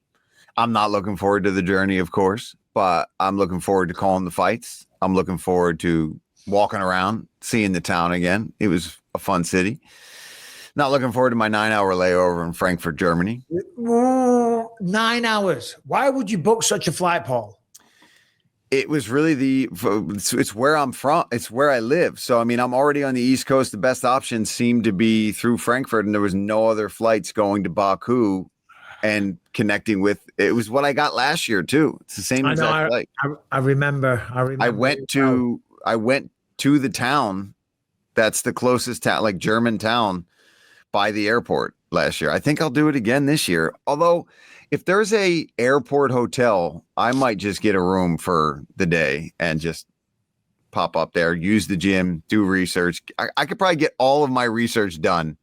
not looking forward to the journey, of course, but I'm looking forward to calling the fights. I'm looking forward to walking around, seeing the town again. It was a fun city. Not looking forward to my 9-hour layover in Frankfurt, Germany. 9 hours. Why would you book such a flight, Paul? It was really it's where I'm from. It's where I live. So, I mean, I'm already on the East Coast. The best options seemed to be through Frankfurt, and there was no other flights going to Baku and connecting with. It was what I got last year too. It's the same exact flight. I remember. I went to the town that's the closest town, like German town, by the airport last year. I think I'll do it again this year. Although, if there's a airport hotel, I might just get a room for the day and just pop up there, use the gym, do research. I could probably get all of my research done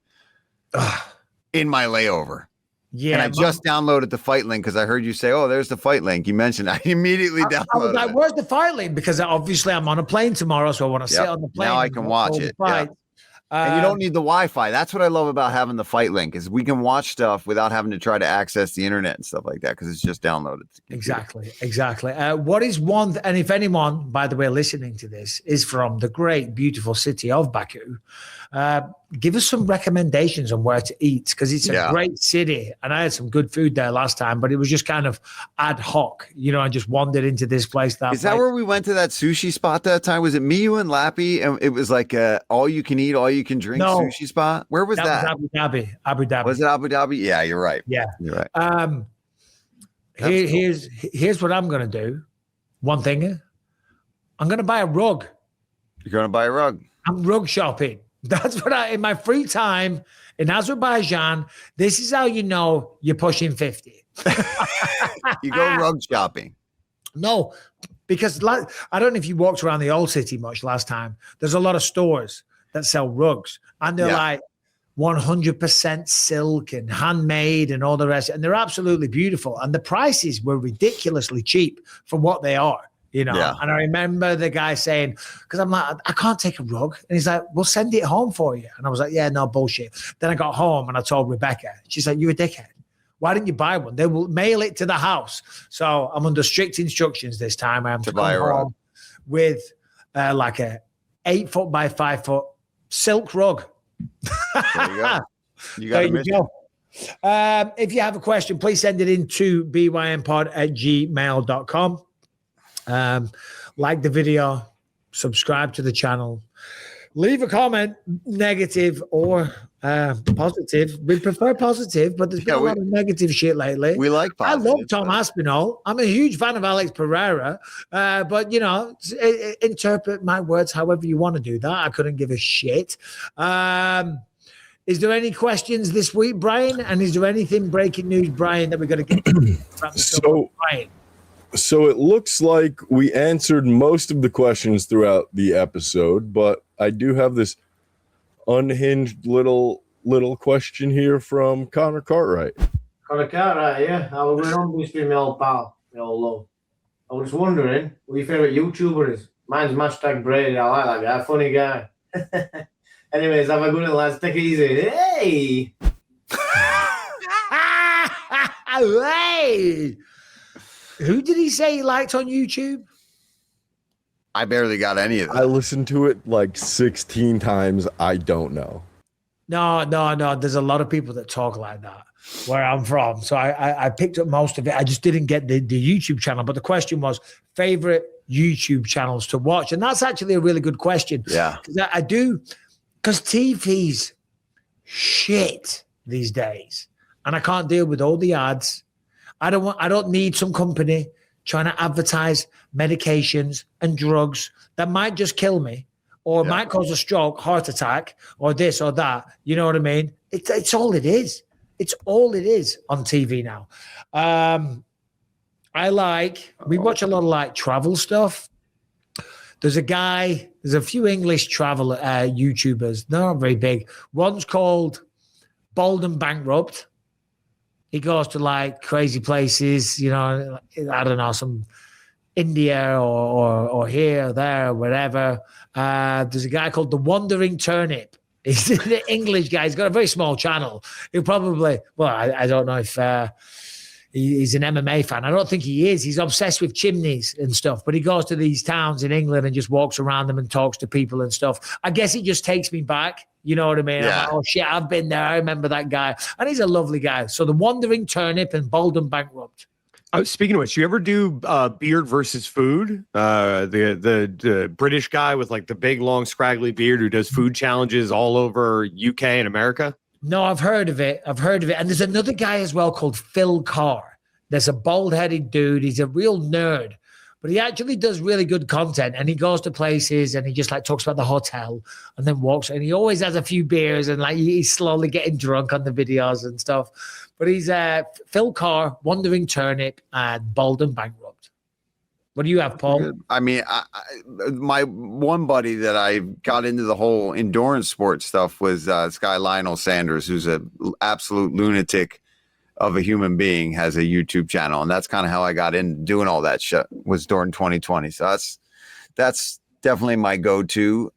in my layover. Yeah. And I just downloaded the fight link because I heard you say, oh, there's the fight link. You mentioned I immediately downloaded I was like, where's the fight link? Because obviously I'm on a plane tomorrow, so I want to sit on the plane. Now I can watch it. Yeah. And you don't need the Wi-Fi. That's what I love about having the fight link is we can watch stuff without having to try to access the internet and stuff like that because it's just downloaded. Exactly. What is one, and if anyone, by the way, listening to this is from the great, beautiful city of Baku, give us some recommendations on where to eat because it's a great city. And I had some good food there last time, but it was just kind of ad hoc. I just wandered into this place. Is that where we went to that sushi spot that time? Was it me, you, and Lappy? And it was like all you can eat, all you can drink sushi spot? Where was that? Was Abu Dhabi. Was it Abu Dhabi? Yeah, you're right. Yeah. You're right. Here's what I'm going to do. One thing. I'm going to buy a rug. You're going to buy a rug? I'm rug shopping. That's what in my free time in Azerbaijan, this is how you know you're pushing 50. You go rug shopping. No, because I don't know if you walked around the old city much last time. There's a lot of stores that sell rugs and they're like 100% silk and handmade and all the rest. And they're absolutely beautiful. And the prices were ridiculously cheap for what they are. And I remember the guy saying, because I'm like, I can't take a rug. And he's like, we'll send it home for you. And I was like, yeah, no bullshit. Then I got home and I told Rebecca. She's like, you're a dickhead. Why didn't you buy one? They will mail it to the house. So I'm under strict instructions this time. I have to buy a rug with like a 8 foot by 5 foot silk rug. There you go. You got to go. If you have a question, please send it in to bympod@gmail.com. Like the video, subscribe to the channel, leave a comment, negative or positive. We prefer positive, but there's been a lot of negative shit lately. We like positive. I love Tom Aspinall. I'm a huge fan of Alex Pereira, but interpret my words however you want to do that. I couldn't give a shit. Is there any questions this week, Brian? And is there anything breaking news, Brian, that we're going to get? Brian. So it looks like we answered most of the questions throughout the episode, but I do have this unhinged little question here from Connor Cartwright. Connor Cartwright, yeah. I was going on Bisping, my old pal, my old love. I was wondering who your favourite YouTuber is. Mine's Brady. I like that guy. Funny guy. Anyways, have a good one, lads. Take it easy. Hey! Hey! Who did he say he liked on YouTube? I barely got any of that. I listened to it like 16 times. I don't know. No. There's a lot of people that talk like that where I'm from. So I picked up most of it. I just didn't get the YouTube channel. But the question was favorite YouTube channels to watch. And that's actually a really good question. Yeah. I do, because TV's shit these days. And I can't deal with all the ads. I don't need some company trying to advertise medications and drugs that might just kill me or might cause a stroke, heart attack, or this or that. You know what I mean? It's all it is. It's all it is on TV now. We watch a lot of like travel stuff. There's a few English travel YouTubers. They're not very big. One's called Bold and Bankrupt. He goes to like crazy places, I don't know, some India or here or there or whatever. There's a guy called The Wandering Turnip. He's the English guy. He's got a very small channel. He'll probably, I don't know if he's an MMA fan. I don't think he is. He's obsessed with chimneys and stuff, but he goes to these towns in England and just walks around them and talks to people and stuff. I guess it just takes me back. You know what I mean? Yeah. I'm like, oh, shit, I've been there. I remember that guy. And he's a lovely guy. So The Wandering Turnip and Bold and Bankrupt. Speaking of which, you ever do beard versus food? The British guy with like the big, long, scraggly beard who does food challenges all over UK and America? No, I've heard of it. And there's another guy as well called Phil Carr. There's a bald-headed dude. He's a real nerd, but he actually does really good content. And he goes to places and he just like talks about the hotel and then walks. And he always has a few beers and like he's slowly getting drunk on the videos and stuff. But he's Phil Carr, Wandering Turnip, and Bold and Bankrupt. What do you have, Paul? I mean, my one buddy that I got into the whole endurance sports stuff was this guy Lionel Sanders, who's an absolute lunatic of a human being, has a YouTube channel, and that's kind of how I got into doing all that shit. Was during 2020, so that's definitely my go-to.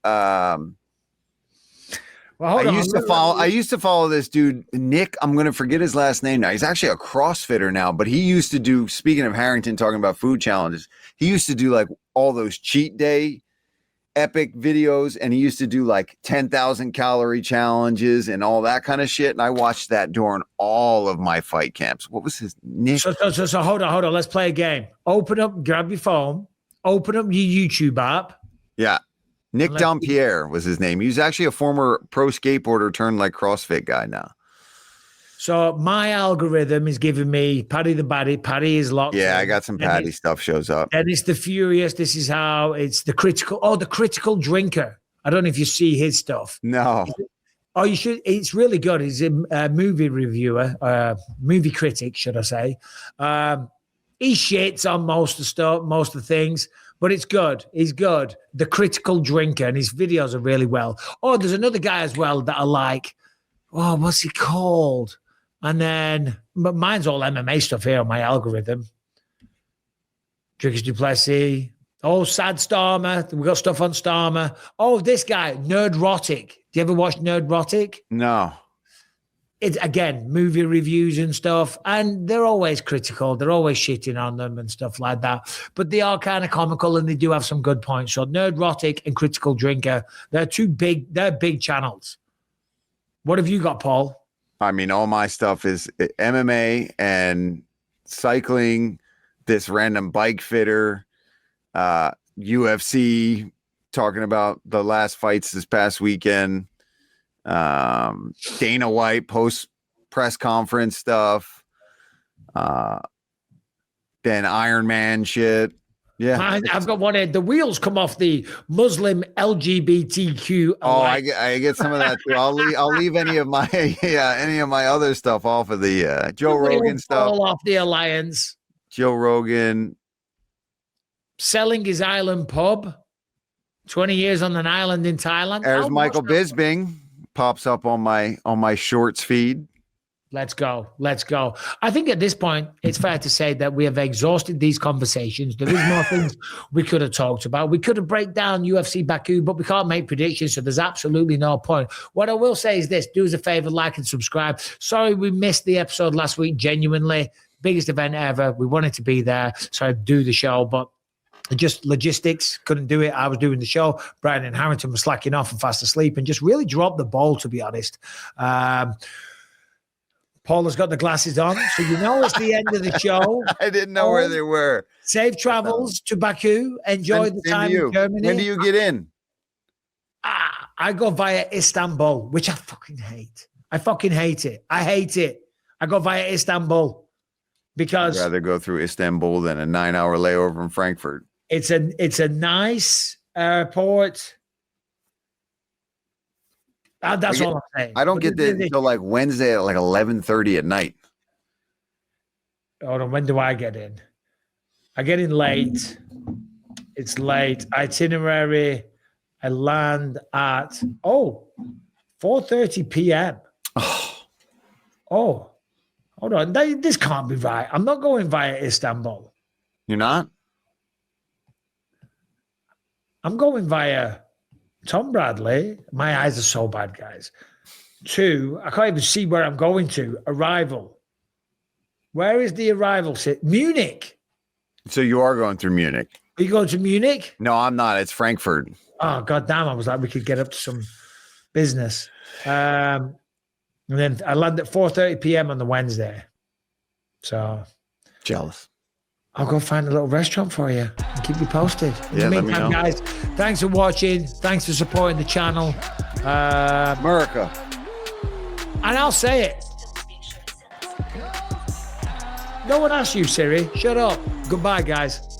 I used to follow this dude, Nick. I'm going to forget his last name now. He's actually a CrossFitter now, but he used to do, speaking of Harrington talking about food challenges, he used to do like all those cheat day epic videos, and he used to do like 10,000 calorie challenges and all that kind of shit. And I watched that during all of my fight camps. What was his name? So hold on. Let's play a game. Open up, grab your phone, open up your YouTube app. Yeah. Nick Dompierre was his name. He was actually a former pro skateboarder turned like CrossFit guy now. So my algorithm is giving me Paddy the Baddy. Paddy is locked. Yeah, in. I got some Paddy stuff shows up. And it's the Furious. This is how it's the critical. Oh, the critical drinker. I don't know if you see his stuff. No. Oh, you should. It's really good. He's a movie reviewer, movie critic, should I say. He shits on most of the things, but it's good. He's good. The critical drinker, and his videos are really well. Oh, there's another guy as well that I like. Oh, what's he called? And then, but mine's all MMA stuff here on my algorithm. Dricus Duplessis. Oh, Sad Starmer. We got stuff on Starmer. Oh, this guy, Nerdrotic. Do you ever watch Nerdrotic? No. It's, again, movie reviews and stuff. And they're always critical. They're always shitting on them and stuff like that. But they are kind of comical and they do have some good points. So Nerdrotic and Critical Drinker, they're big channels. What have you got, Paul? I mean, all my stuff is MMA and cycling, this random bike fitter, UFC, talking about the last fights this past weekend, Dana White post press conference stuff, then Iron Man shit. Yeah, I've got one here. The wheels come off the Muslim LGBTQ. Oh, I get some of that too. I'll leave any of my other stuff off of the Joe Rogan stuff. All off the alliance. Joe Rogan selling his island pub. 20 years on an island in Thailand. There's Michael Bisping pops up on my shorts feed. Let's go. I think at this point, it's fair to say that we have exhausted these conversations. There is more things we could have talked about. We could have break down UFC Baku, but we can't make predictions, so there's absolutely no point. What I will say is this. Do us a favor, like and subscribe. Sorry we missed the episode last week, genuinely. Biggest event ever. We wanted to be there, so I'd do the show, but just logistics, couldn't do it. I was doing the show. Brian and Harrington were slacking off and fast asleep and just really dropped the ball, to be honest. Paul has got the glasses on, so you know it's the end of the show. I didn't know where they were. Safe travels to Baku. Enjoy the time in Germany. When do you get in? I go via Istanbul, which I fucking hate. I hate it. I go via Istanbul because I'd rather go through Istanbul than a 9-hour layover in Frankfurt. It's a nice airport. That's all I'm saying. I don't get there until like Wednesday at like 11:30 at night. Hold on, when do I get in? I get in late. It's late. Itinerary. I land at 4:30 p.m. Oh, hold on. This can't be right. I'm not going via Istanbul. You're not? I'm going via Tom Bradley. My eyes are so bad, guys. 2, I can't even see where I'm going to. Arrival. Where is the arrival? Munich. So you are going through Munich. Are you going to Munich? No, I'm not. It's Frankfurt. Oh, goddamn. I was like, we could get up to some business. And then I land at 4:30 p.m. on the Wednesday. So jealous. I'll go find a little restaurant for you and keep you posted. In the meantime, guys, thanks for watching. Thanks for supporting the channel. America. And I'll say it. No one asked you, Siri. Shut up. Goodbye, guys.